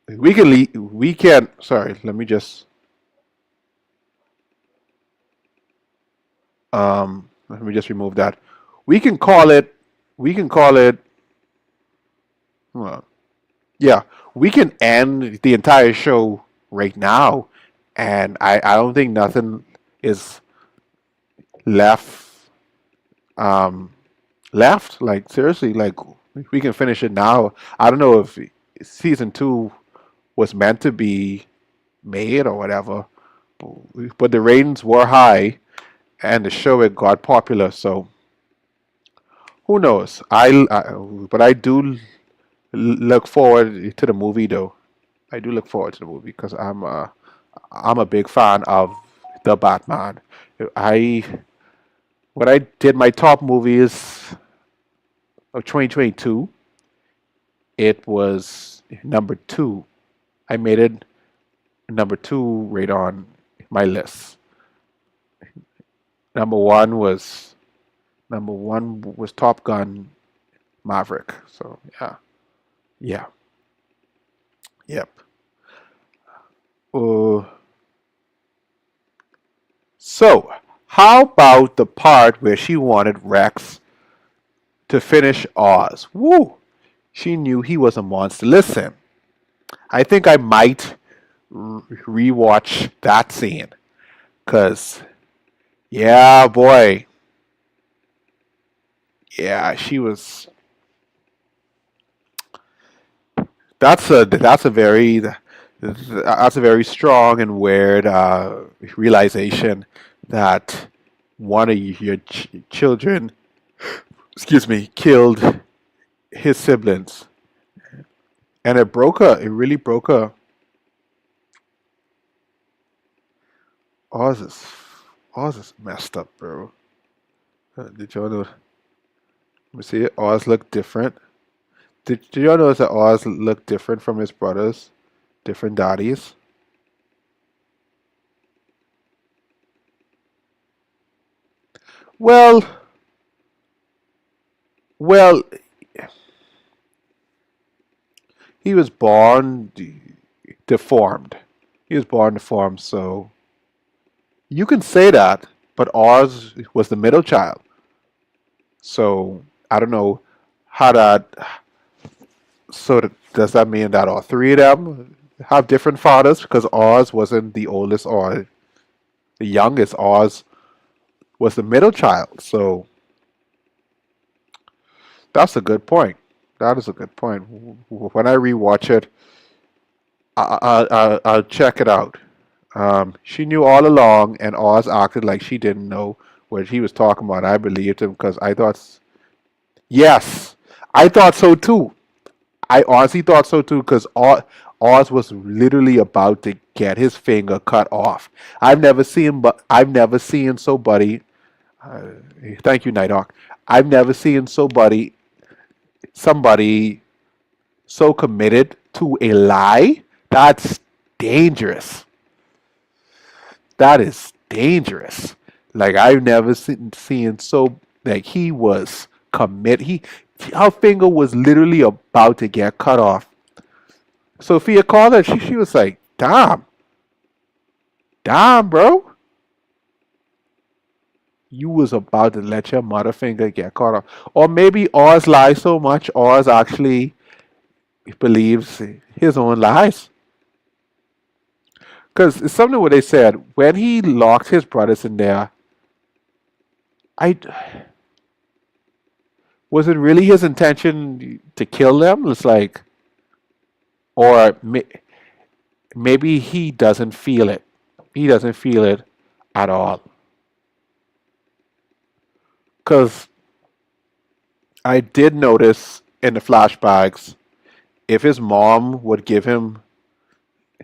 we can. Sorry, let me just remove that. We can call it. We can call it. Well, yeah, we can end the entire show right now, and I don't think nothing is left left. Like, seriously, like, we can finish it now. I don't know if season two was meant to be made or whatever, but the ratings were high and the show it got popular. So who knows? But I do look forward to the movie though. I do look forward to the movie because I'm a big fan of the Batman. I When I did my top movies of 2022, it was number two. I made it number two right on my list. Number one was number one was Top Gun Maverick. So yeah, yeah. Yep. Uh, so, how about the part where she wanted Rex to finish Oz? Woo! She knew he was a monster. Listen, I think I might rewatch that scene. Because, yeah, boy. Yeah, she was. That's a very strong and weird realization that one of your children, excuse me, killed his siblings, and it broke her. It really broke her. Oz is Oz is messed up, bro. Did y'all know? Let me see it. Oz looked different. Did y'all notice that Oz looked different from his brothers? Different daddies. Well, well, he was born deformed. He was born deformed, so you can say that. But Oz was the middle child, so I don't know how that. So does that mean that all three of them have different fathers? Because Oz wasn't the oldest or the youngest. Oz was the middle child. So that's a good point. That is a good point. When I rewatch it, I'll check it out. She knew all along, and Oz acted like she didn't know what he was talking about. I believed him because I thought, yes, I thought so too. I honestly thought so too because Oz was literally about to get his finger cut off. I've never seen somebody. Uh, Thank you, Nighthawk. I've never seen somebody so committed to a lie. That's dangerous. That is dangerous. Like I've never seen so like he was commit. He Her finger was literally about to get cut off. Sophia called her. She was like, "Damn, damn, bro, you was about to let your mother finger get cut off." Or maybe Oz lies so much. Oz actually believes his own lies. Because it's something what they said when he locked his brothers in there. I Was it really his intention to kill them? It's like, or maybe he doesn't feel it. He doesn't feel it at all. Because I did notice in the flashbacks, if his mom would give him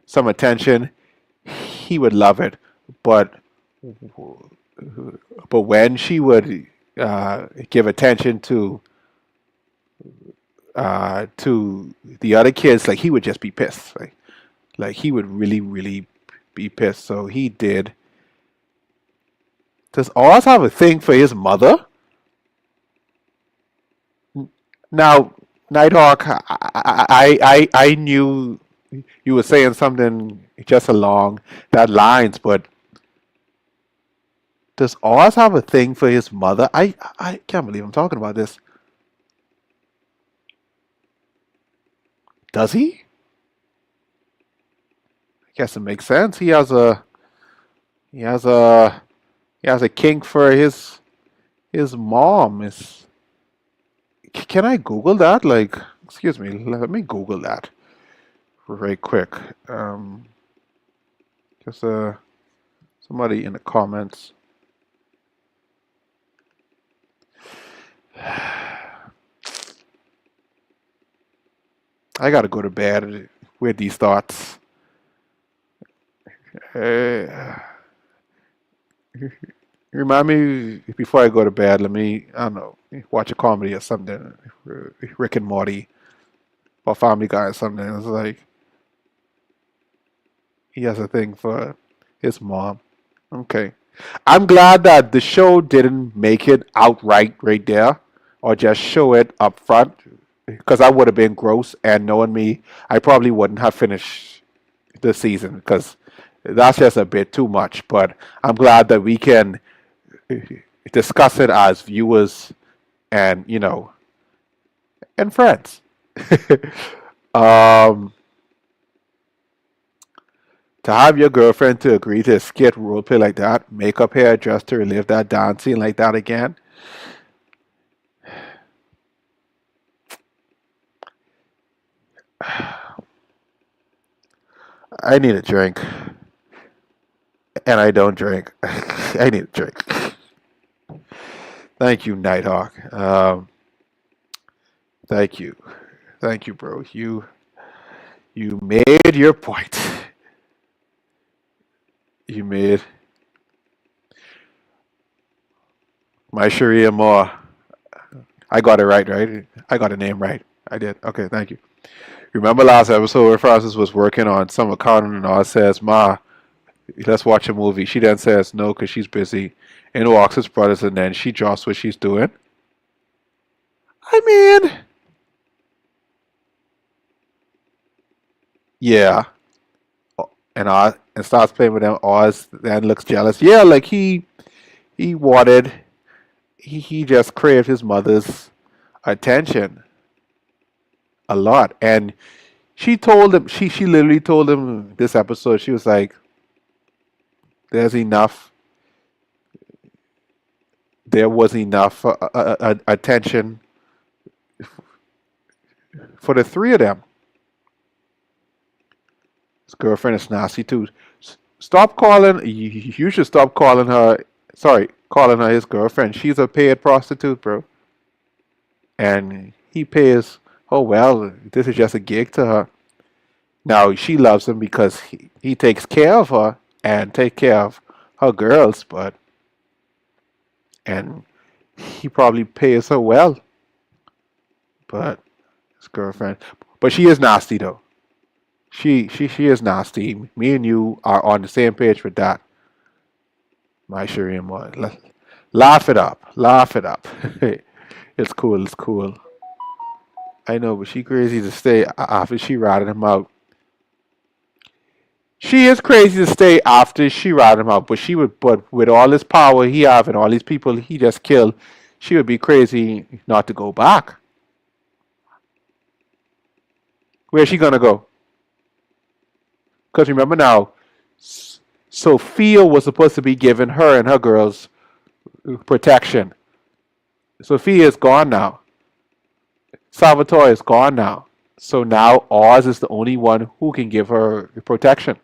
some attention, he would love it. But when she would give attention to the other kids, like he would just be pissed. Like he would really, really be pissed. So he did. Does Oz have a thing for his mother? Now, Nighthawk, I knew you were saying something just along that lines, but does Oz have a thing for his mother? I can't believe I'm talking about this. Does he? I guess it makes sense. He has a he has a kink for his mom. Can I Google that? Like, excuse me, let me Google that very quick. Um, just somebody in the comments. I gotta go to bed with these thoughts. Uh, Remind me before I go to bed. Let me, I don't know, watch a comedy or something. Rick and Morty or Family Guy or something. It's like he has a thing for his mom. Okay. I'm glad that the show didn't make it outright right there or just show it up front. because I would have been gross, and knowing me, I probably wouldn't have finished the season because that's just a bit too much. But I'm glad that we can discuss it as viewers and and friends. um, to have your girlfriend to agree to a skit roleplay like that, makeup hair just to relive that dance scene like that again. I need a drink, and I don't drink. I need a drink. Thank you, Nighthawk. Thank you, thank you, bro. You made your point. You made my Sharia Moore. I got it right, right? I got the name right. I did. Okay, thank you. Remember last episode where Francis was working on some accounting and all says, "Ma, let's watch a movie." She then says no because she's busy. In walks his brothers, and then she drops what she's doing. I mean, yeah. And starts playing with them. Oz then looks jealous. Yeah, like he wanted he just craved his mother's attention a lot. And she told him she literally told him this episode, she was like, there's enough there was enough attention for the three of them. His girlfriend is nasty too. Stop calling. You should stop calling her. Sorry, calling her his girlfriend. She's a paid prostitute, bro. And he pays. Oh well, this is just a gig to her. Now she loves him because he takes care of her and take care of her girls, but and he probably pays her well. But his girlfriend, but she is nasty though. She is nasty. Me and you are on the same page with that. My Shireen was. Laugh it up. Laugh it up. It's cool. It's cool. I know, but she crazy to stay after she ratted him out. She is crazy to stay after she ratted him out, but she would. But with all this power he have and all these people he just killed, she would be crazy not to go back. Where's she gonna go? Because remember now, Sophia was supposed to be giving her and her girls protection. Sophia is gone now. Salvatore is gone now. So now Oz is the only one who can give her protection.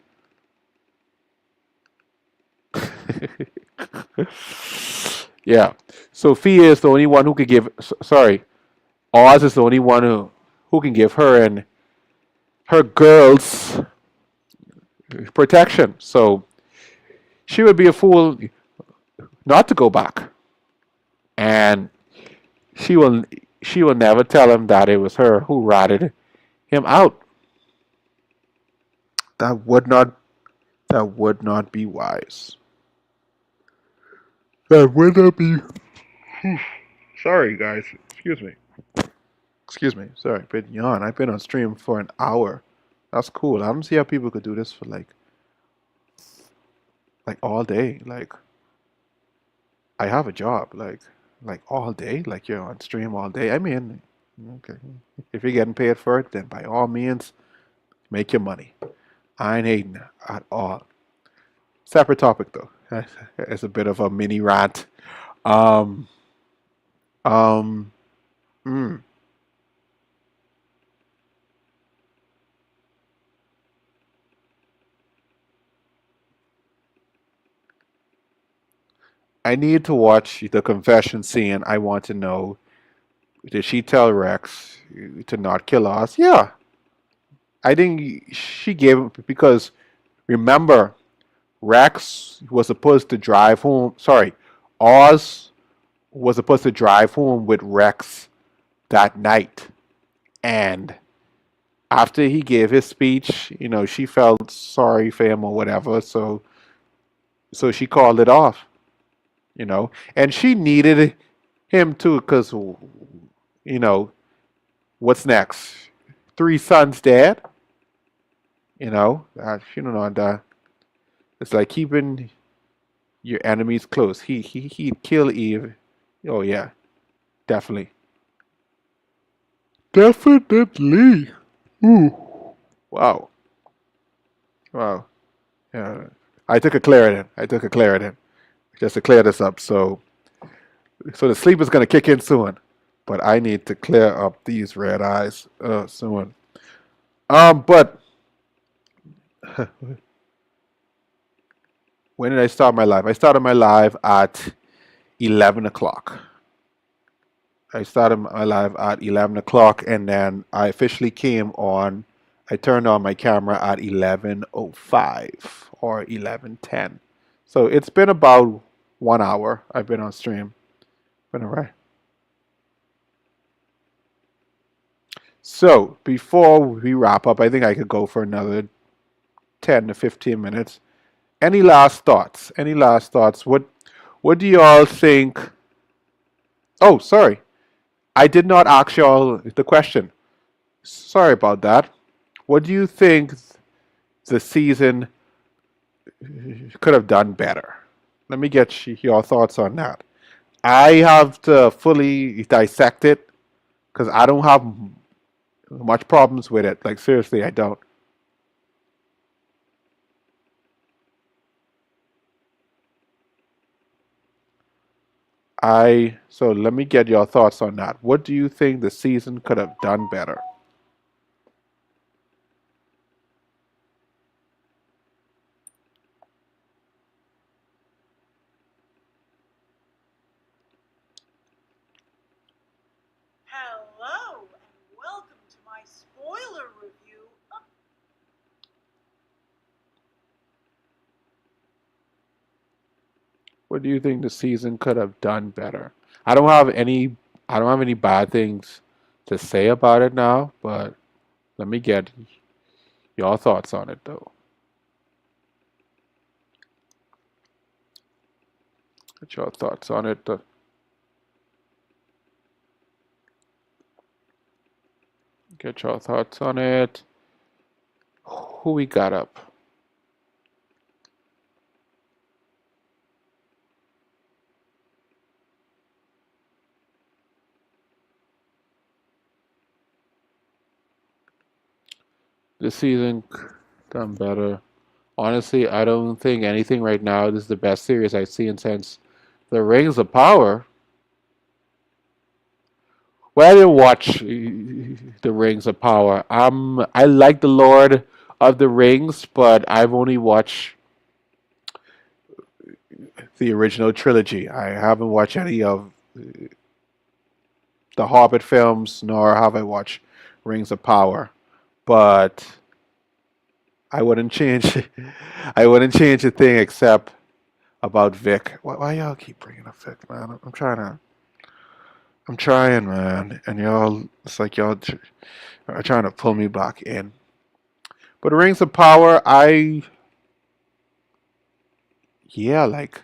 Yeah. Sophia is the only one who can give. Sorry. Oz is the only one who can give her and her girls protection. So she would be a fool not to go back. And she will she will never tell him that it was her who ratted him out. That would not be wise. That would not be. Sorry, guys. Excuse me. Excuse me. Sorry, been yawn. I've been on stream for an hour. That's cool. I don't see how people could do this for like all day. Like I have a job. Like all day. Like you're on stream all day. I mean, okay. If you're getting paid for it, then by all means, make your money. I ain't hating at all. Separate topic though. It's a bit of a mini rant. Um, um, mm, I need to watch the confession scene. I want to know, did she tell Rex to not kill us? Yeah, I think she gave him because remember, Rex was supposed to drive home. Sorry, Oz was supposed to drive home with Rex that night, and after he gave his speech, she felt sorry for him or whatever, so she called it off, and she needed him too, because you know What's next? Three sons dead. You know, and it's like keeping your enemies close. He'd kill Eve. Oh yeah, definitely. Definitely. Ooh. Wow. Wow. Yeah. I took a Claritin. I took a Claritin just to clear this up. So the sleep is gonna kick in soon, but I need to clear up these red eyes soon. But when did I start my live? I started my live at 11 o'clock. I started my live at 11 o'clock, and then I officially came on. I turned on my camera at 11:05 or 11:10. So it's been about 1 hour. I've been on stream. Been alright. So before we wrap up, I think I could go for another 10 to 15 minutes. Any last thoughts? Any last thoughts? What do y'all think? Oh, sorry. I did not ask y'all the question. Sorry about that. What do you think the season could have done better? Let me get your thoughts on that. I have to fully dissect it because I don't have much problems with it. Like seriously, I don't. I so let me get your thoughts on that. What do you think the season could have done better? Hello and welcome to my spoiler review. What do you think the season could have done better? I don't have any I don't have any bad things to say about it now, but let me get your thoughts on it though. Get your thoughts on it. Get your thoughts on it. Who we got up? This season done better. Honestly, I don't think anything right now. This is the best series I've seen since The Rings of Power. Well, I didn't watch The Rings of Power. I like The Lord of the Rings, but I've only watched the original trilogy. I haven't watched any of the Hobbit films, nor have I watched Rings of Power. But I wouldn't change. I wouldn't change a thing except about Vic. Why y'all keep bringing up Vic, man? I'm trying to. I'm trying, man, and y'all. It's like y'all are trying to pull me back in. But Rings of Power, yeah, like,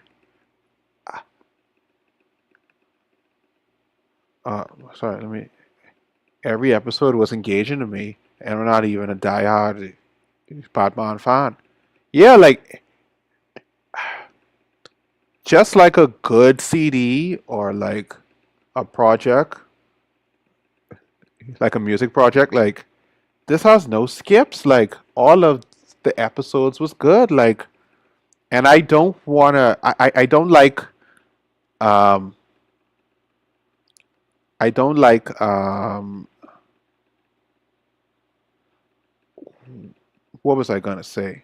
uh, sorry, let me. Every episode was engaging to me, and I'm not even a diehard Batman fan. Yeah, like just like a good CD or like a project, like a music project, like this has no skips. Like all of the episodes was good. Like, and I don't wanna. I don't like. Um, I don't like. What was I gonna say?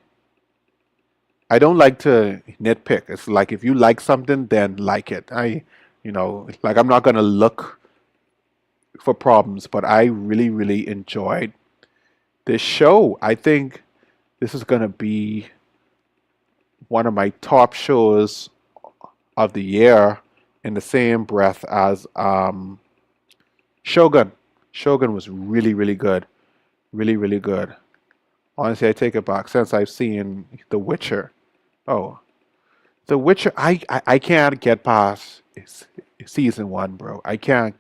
I don't like to nitpick. It's like if you like something, then like it. Like I'm not gonna look for problems, but I really, really enjoyed this show. I think this is gonna be one of my top shows of the year in the same breath as Shogun. Shogun was really, really good. Really, really good. Honestly, I take it back since I've seen The Witcher. Oh, The Witcher. I can't get past season one, bro. I can't.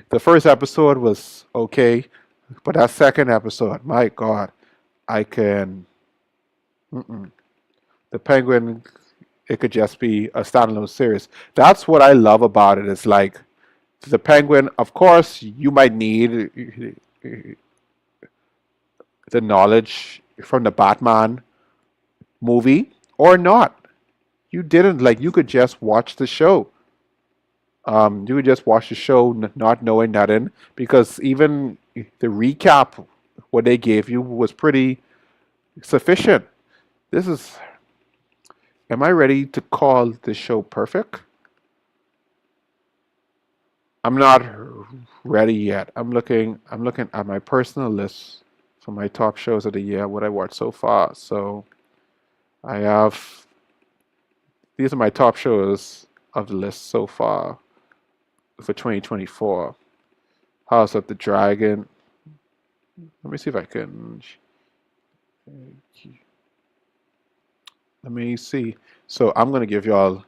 The first episode was okay, but that second episode, my God, I can. Mm-mm. The Penguin, it could just be a standalone series. That's what I love about it. It's like the Penguin. Of course, you might need the knowledge from the Batman movie or not. You didn't like. You could just watch the show. You could just watch the show not knowing nothing because even the recap what they gave you was pretty sufficient. This is. Am I ready to call this show perfect? I'm not ready yet. I'm looking at my personal list for my top shows of the year, what I watched so far. So I have these are my top shows of the list so far for 2024. House of the Dragon. Let me see if I can. Let me see. So I'm gonna give y'all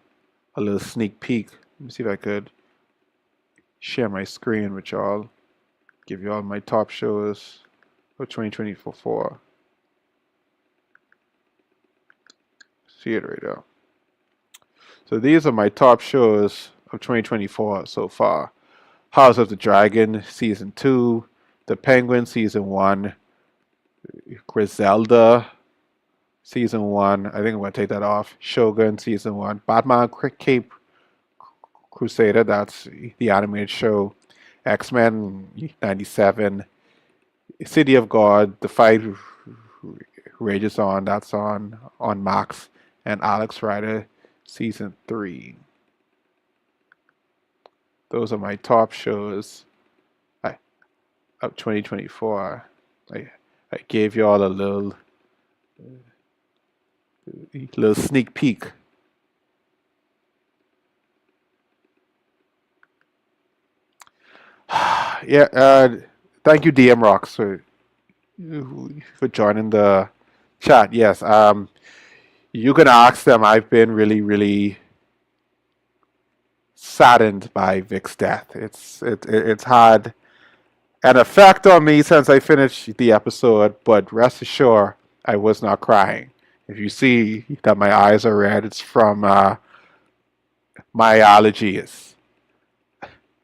a little sneak peek. Let me see if I could share my screen with y'all. Give y'all my top shows for 2024. See it right now. So these are my top shows of 2024 so far. House of the Dragon season 2, The Penguin season 1, Griselda season 1. I think I'm gonna take that off. Shogun season 1, Batman Cape Crusader. That's the animated show. X-Men 97, City of God, The Fight Rages On. That's on Max, and Alex Rider season 3. Those are my top shows of 2024. I gave you all a little sneak peek. Yeah, thank you, DM Rocks, for joining the chat. Yes, you can ask them. I've been really, really saddened by Vic's death. It's had an effect on me since I finished the episode, but rest assured, I was not crying. If you see that my eyes are red, it's from my allergies.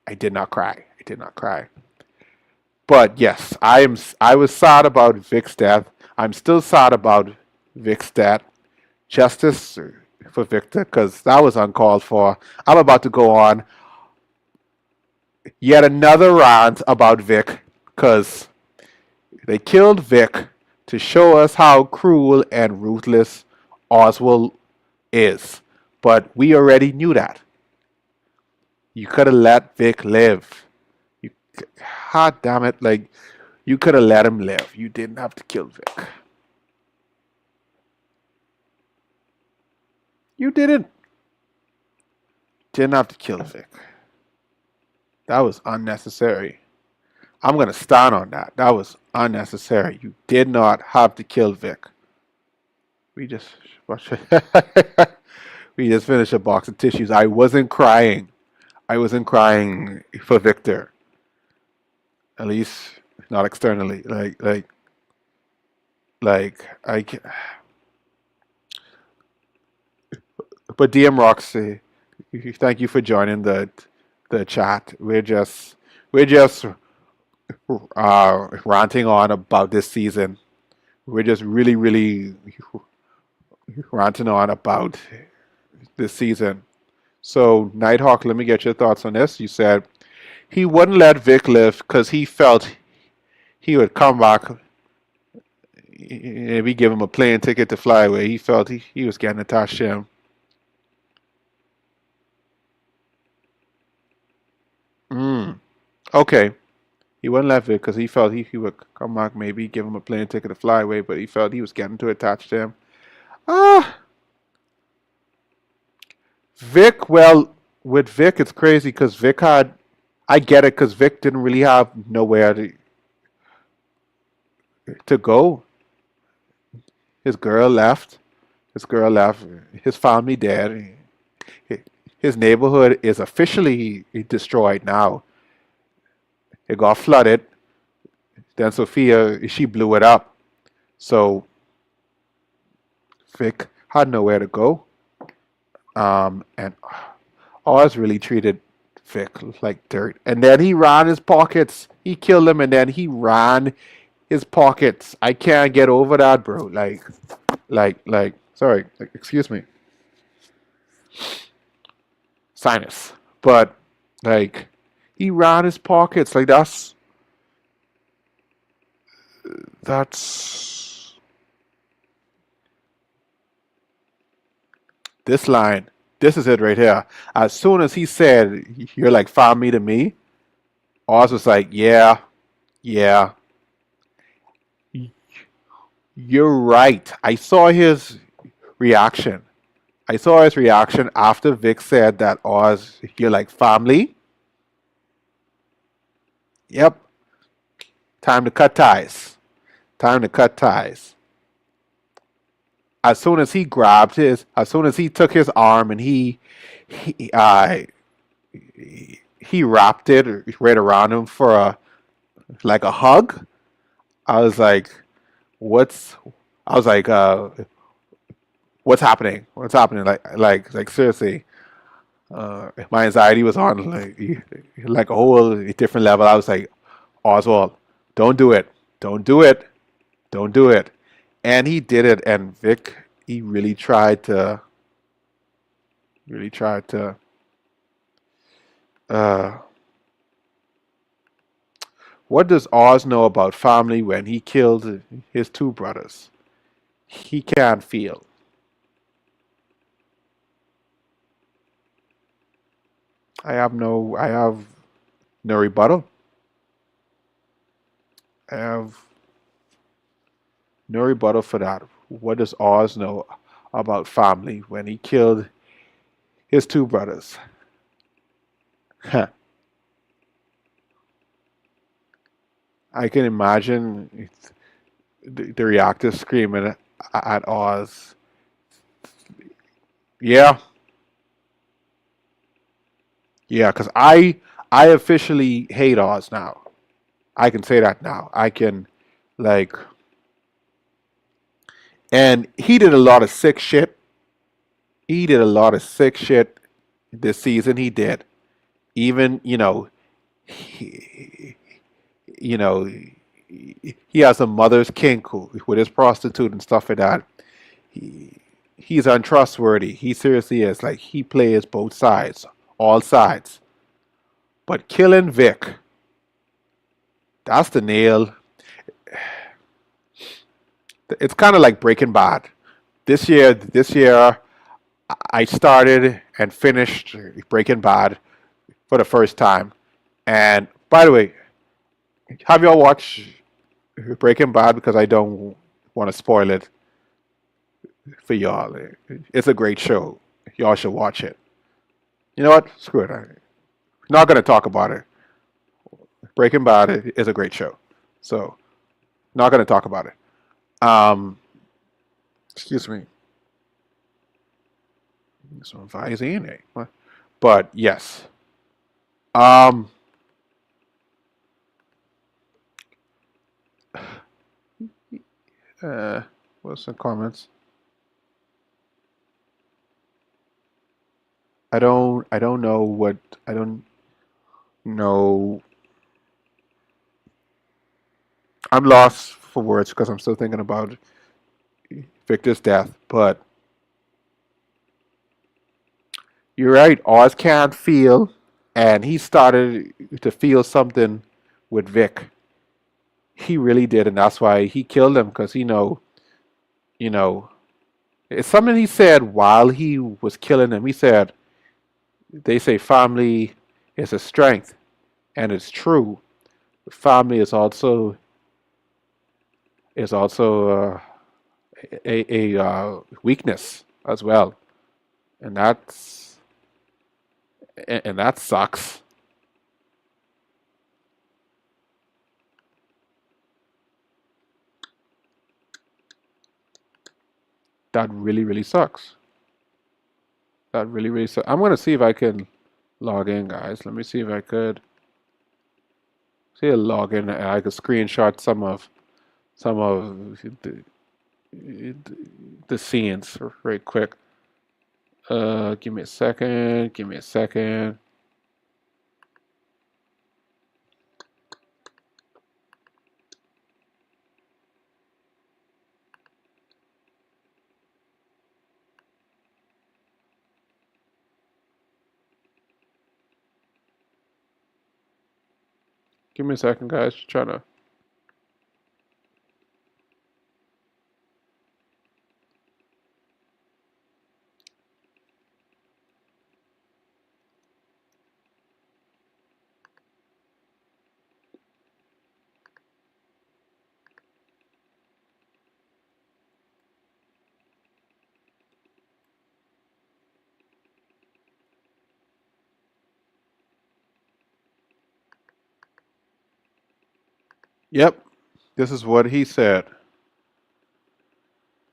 I did not cry. I did not cry. But yes, I was sad about Vic's death. I'm still sad about Vic's death. Justice for Victor, because that was uncalled for. I'm about to go on yet another rant about Vic, because they killed Vic to show us how cruel and ruthless Oswald is. But we already knew that. You could have let Vic live. You, God damn it, like, you could have let him live. You didn't have to kill Vic. You didn't. Didn't have to kill Vic. That was unnecessary. I'm going to stand on that. That was unnecessary. You did not have to kill Vic. We just we just finished a box of tissues. I wasn't crying. I wasn't crying for Victor. At least not externally. Like but DM Roxy, thank you for joining the chat. We're just ranting on about this season. We're just really, really ranting on about this season. So, Nighthawk, let me get your thoughts on this. You said he wouldn't let Vic live because he felt he would come back and we give him a plane ticket to fly away. He felt he was getting attached to him. Okay. He wouldn't let Vic because he felt he would come back, maybe give him a plane ticket to fly away, but he felt he was getting too attached to him. Ah, Vic, well, with Vic, it's crazy because Vic had, I get it because Vic didn't really have nowhere to go. His girl left. His girl left. His family dead. His neighborhood is officially destroyed now. It got flooded. Then Sophia, she blew it up. So Vic had nowhere to go. And Oz really treated Vic like dirt. And then he ran his pockets. He killed him, and then he ran his pockets. I can't get over that, bro. Sorry, excuse me, sinus. But like, he ran his pockets. Like that's this line. This is it right here. As soon as he said, "You're like family to me," Oz was like, "Yeah, yeah, you're right." I saw his reaction. I saw his reaction after Vic said that Oz, "You're like family." Yep, time to cut ties. Time to cut ties. As soon as he took his arm and he, uh, he wrapped it right around him for like a hug. I was like, "What's?" I was like, "What's happening? What's happening?" Like seriously, my anxiety was on like a whole different level. I was like, "Oswald, don't do it, don't do it, don't do it," and he did it. And Vic, he really tried to. Uh, what does Oz know about family when he killed his two brothers? He can't feel. I have no rebuttal. I have no rebuttal for that. What does Oz know about family when he killed his two brothers? I can imagine the reactors screaming at Oz. Yeah, yeah, because I officially hate Oz now. I can say that now. I can like, and he did a lot of sick shit. He did a lot of sick shit this season. He did. Even he, you know, he has a mother's kink with his prostitute and stuff like that. He he's untrustworthy. He seriously is. Like he plays both sides, all sides. But killing Vic, that's the nail. It's kind of like Breaking Bad. This year, I started and finished Breaking Bad for the first time. And by the way, have y'all watched Breaking Bad? Because I don't want to spoil it for y'all. It's a great show. Y'all should watch it. You know what? Screw it. I'm not going to talk about it. Breaking Bad is a great show. So, not going to talk about it. Um, excuse me. Some Visine. But yes. Um, uh, what's the comments? I don't know what I don't know. I'm lost for words because I'm still thinking about Victor's death. But you're right. Oz can't feel, and he started to feel something with Vic. He really did, and that's why he killed him because you know, it's something he said while he was killing him. He said, "They say family is a strength, and it's true. Family is also a weakness as well, and that sucks. That really really sucks. That really really sucks. I'm gonna see if I can log in, guys. Let me see if I could. See a login. I could screenshot some of the scenes right quick. Give me a second. Give me a second. Give me a second, guys. Just trying to. Yep, this is what he said.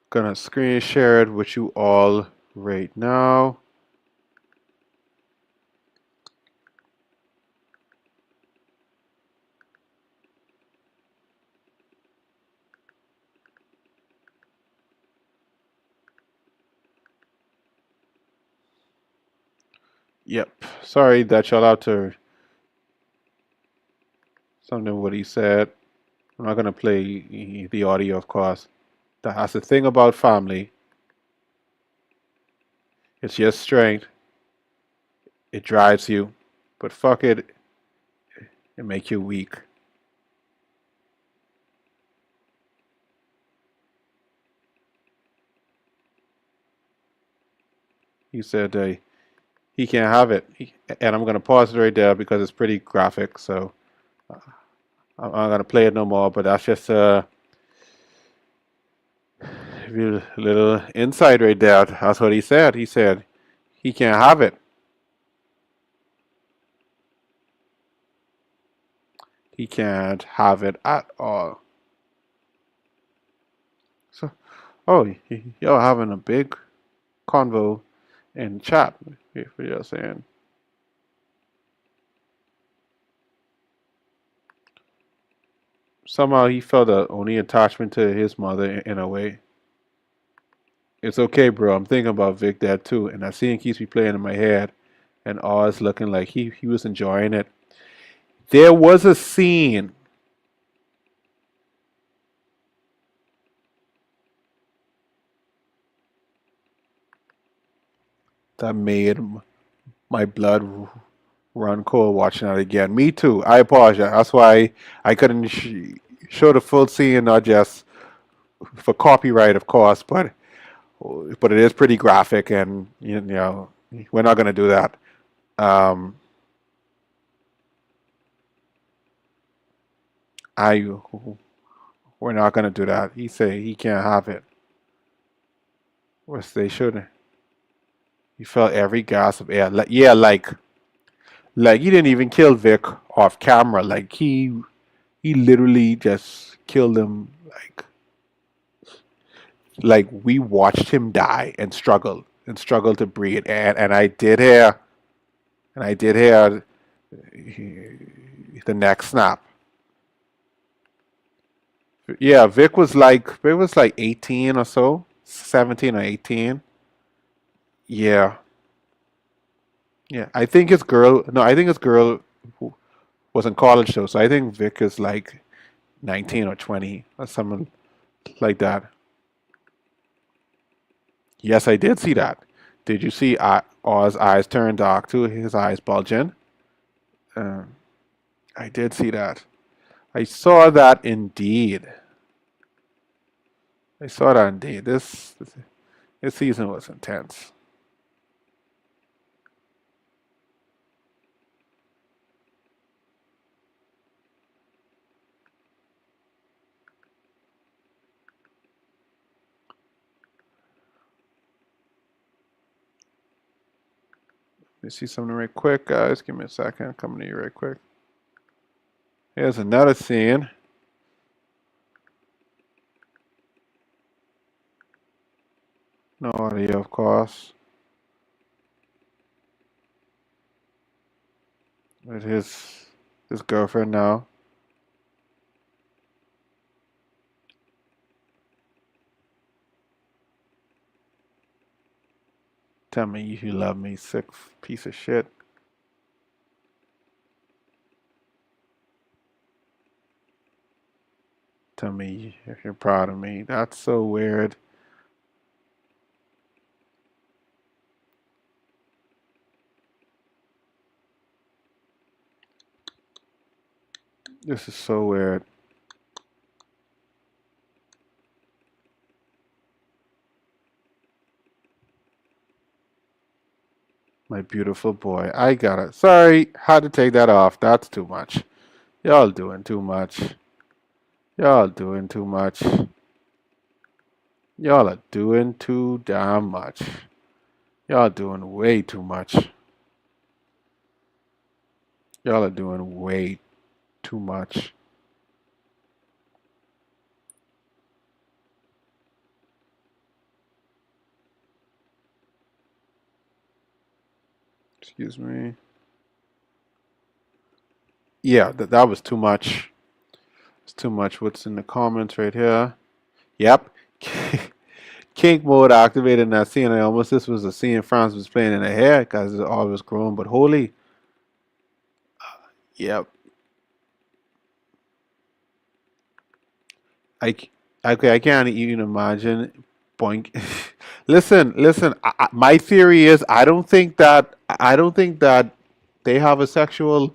Gonna screen share it with you all right now. Yep. Sorry that y'all out to something what he said. I'm not gonna play the audio, of course. That's the thing about family. It's your strength. It drives you, but fuck it, it make you weak. He said he can't have it, and I'm gonna pause it right there because it's pretty graphic. So I'm not gonna play it no more. But that's just a little insight right there. That's what he said. He said he can't have it. He can't have it at all. So, oh, y'all having a big convo in chat. If you're saying somehow he felt the only attachment to his mother in a way. It's okay, bro. I'm thinking about Vic Dad too, and that scene keeps me playing in my head, and Oz looking like he was enjoying it. There was a scene that made my blood run cold watching that again. Me too. I apologize. That's why I couldn't show the full scene, not just for copyright, of course, but it is pretty graphic, and you know we're not gonna do that. Um, I we're not gonna do that. He say he can't have it. Which they shouldn't. He felt every gasp of air. Like, yeah, like he didn't even kill Vic off camera. Like he literally just killed him. Like we watched him die and struggle to breathe. And I did hear the neck snap. Yeah, Vic was like 18 or so, 17 or 18. Yeah. Yeah, I think his girl. No, I think his girl was in college though, so I think Vic is like 19 or 20 or something like that. Yes, I did see that. Did you see Oz eyes turn dark too? His eyes bulging. Um, I did see that. I saw that indeed. I saw that indeed. This season was intense. Let me see something right quick, guys. Give me a second. Coming to you right quick. Here's another scene. No audio, of course. With his girlfriend now. Tell me you love me, sick piece of shit. Tell me if you're proud of me. That's so weird. This is so weird. My beautiful boy. I got it. Sorry, had to take that off. That's too much. Y'all doing too much. Y'all doing too much. Y'all are doing too damn much. Y'all doing way too much. Y'all are doing way too much. Excuse me. Yeah, that was too much. It's too much. What's in the comments right here? Yep. Kink mode activated in that scene. I almost this was a scene France was playing in her hair because it all was grown, but holy. Yep. I, okay, I can't even imagine. Boink. Listen. My theory is I don't think that they have a sexual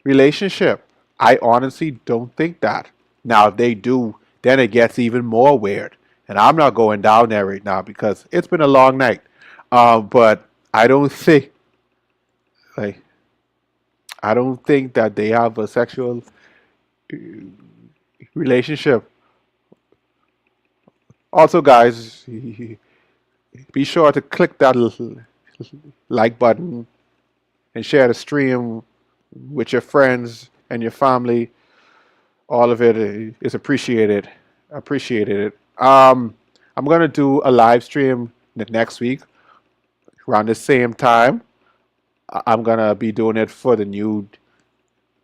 relationship. I honestly don't think that. Now, if they do, then it gets even more weird. And I'm not going down there right now because it's been a long night. But I don't think like I don't think that they have a sexual relationship. Also, guys, be sure to click that like button and share the stream with your friends and your family. All of it is appreciated. Appreciated it. I'm gonna do a live stream next week around the same time. I'm gonna be doing it for the new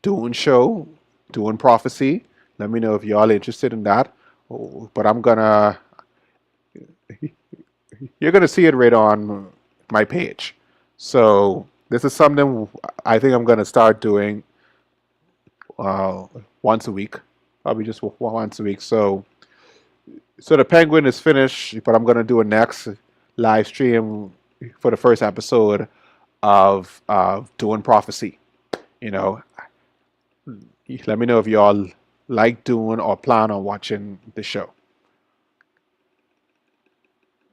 Dune show, Dune Prophecy. Let me know if y'all interested in that. Oh, but you're gonna see it right on my page. So this is something I think I'm gonna start doing uh, once a week. Probably just once a week. So the Penguin is finished, but I'm gonna do a next live stream for the first episode of Dune Prophecy. You know, let me know if y'all like Dune or plan on watching the show.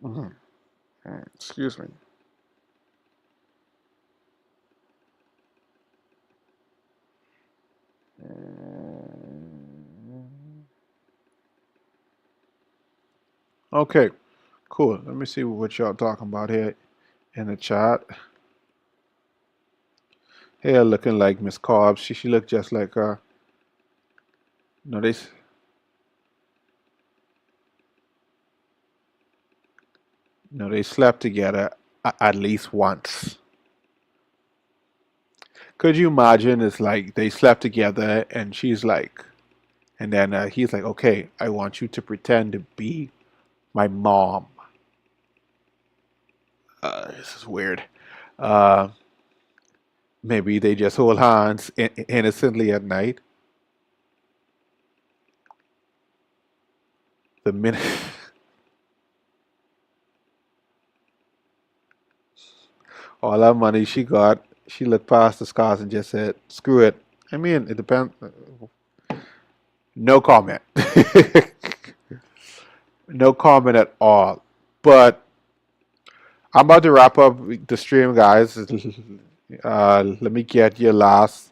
Mhm. Excuse me. Okay, cool. Let me see what y'all talking about here in the chat. Hair looking like Miss Cobb. She looked just like her. No, they slept together at least once. Could you imagine? It's like they slept together, and she's like, and then he's like, "Okay, I want you to pretend to be my mom." This is weird. Uh, Maybe they just hold hands innocently at night. The minute all that money she got, she looked past the scars and just said, "Screw it." I mean, it depends. No comment. No comment at all. But I'm about to wrap up the stream, guys. Let me get your last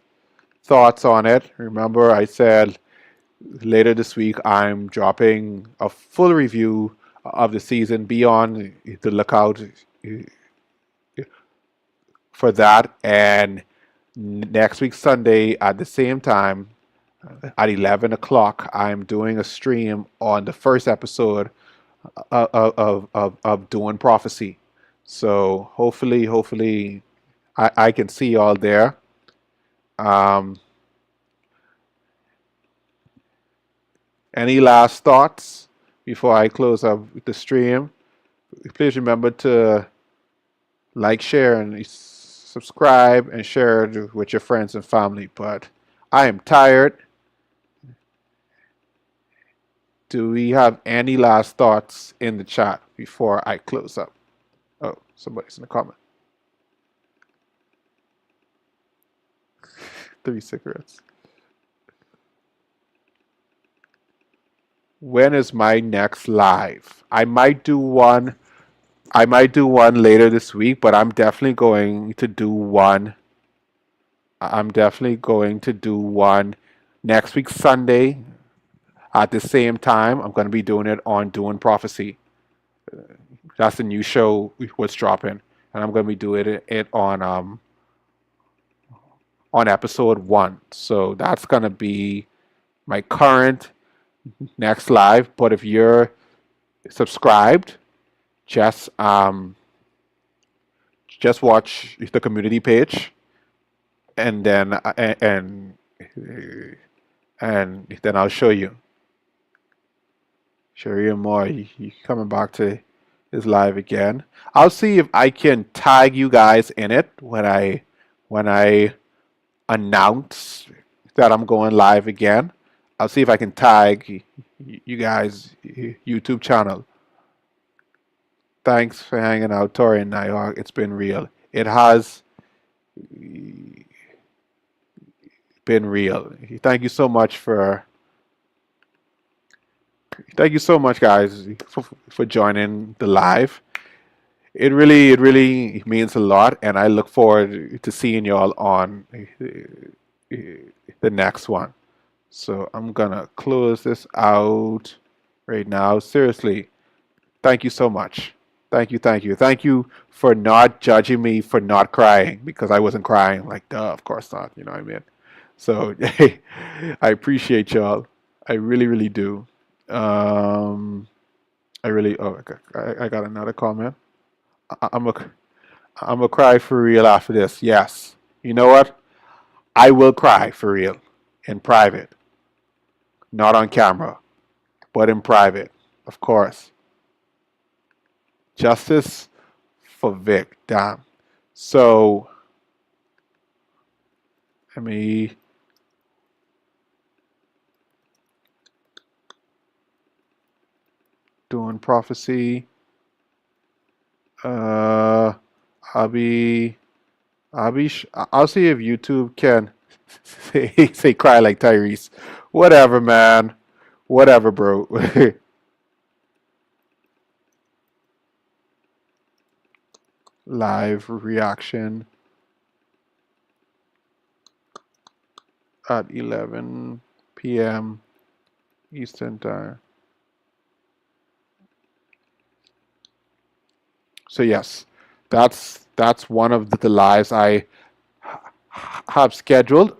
thoughts on it. Remember, I said later this week I'm dropping a full review of the season. Be on the lookout for that. And next week, Sunday, at the same time, at 11 o'clock, I'm doing a stream on the first episode of Doing Prophecy. So hopefully, I can see y'all there. Um, any last thoughts before I close up the stream? Please remember to like, share, and subscribe, and share it with your friends and family. But I am tired. Do we have any last thoughts in the chat before I close up? Oh, somebody's in the comment. 3 cigarettes. When is my next live? I might do one. I might do one later this week, but I'm definitely going to do one. I'm definitely going to do one next week Sunday at the same time. I'm going to be doing it on Doing Prophecy. That's the new show what's dropping, and I'm going to be doing it on episode 1. So that's going to be my current next live. But if you're subscribed, just watch the community page, and then I'll show you more. You coming back to this live again? I'll see if I can tag you guys in it when I announce that I'm going live again. I'll see if I can tag you guys YouTube channel. Thanks for hanging out, Tori and Nighthawk. It's been real. It has been real. Thank you so much, guys, for joining the live. It really means a lot, and I look forward to seeing y'all on the next one. So I'm gonna close this out right now. Seriously, thank you so much. Thank you for not judging me for not crying, because I wasn't crying. Like, duh, of course not. You know what I mean? So I appreciate y'all. I really do. I really. Oh, I got another comment. I'm a cry for real after this. Yes. You know what? I will cry for real in private, not on camera, but in private, of course. Justice for Vic. Damn. So let me. Doing prophecy. I'll see if YouTube can say cry like Tyrese. Whatever, man. Whatever, bro. Live reaction at 11 p.m. Eastern Time. So yes, that's one of the lives I have scheduled.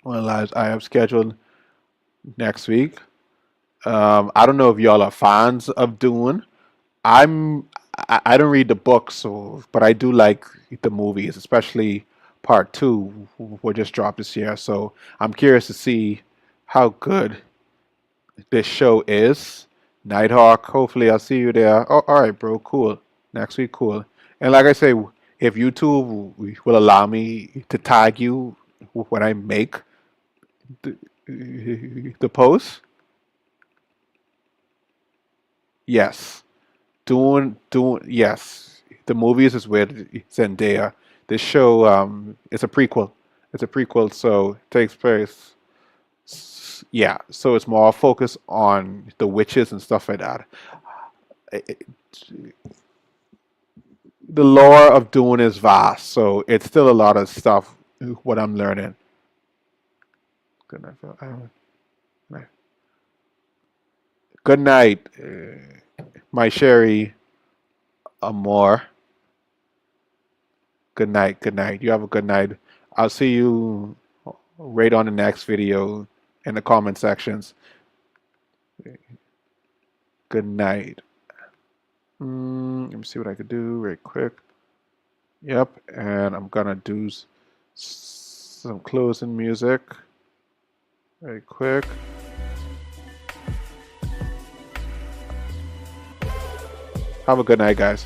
One of the lives I have scheduled next week. I don't know if y'all are fans of Dune. I don't read the books, but I do like the movies, especially part 2, which just dropped this year. So I'm curious to see how good this show is. Nighthawk, hopefully I'll see you there. Oh, all right, bro, cool. Next week, cool. And like I say, if YouTube will allow me to tag you when I make the post, yes. Yes. The movies is with Zendaya. This show it's a prequel. It's a prequel, so it takes place. Yeah, so it's more focused on the witches and stuff like that. The lore of Dune is vast, so it's still a lot of stuff what I'm learning. Good night. Good night, my Sherry Amore. Good night. Good night. You have a good night. I'll see you right on the next video in the comment sections. Good night. Let me see what I could do right quick. Yep, and I'm gonna do some closing music very quick. Have a good night, guys.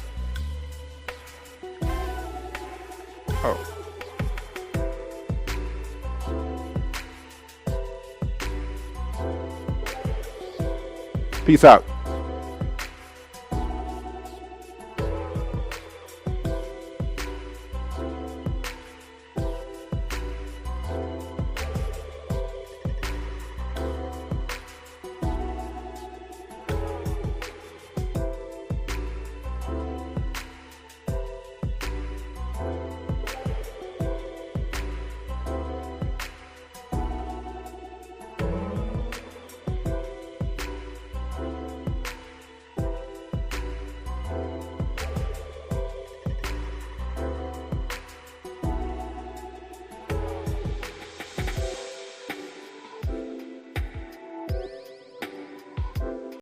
Oh. Peace out.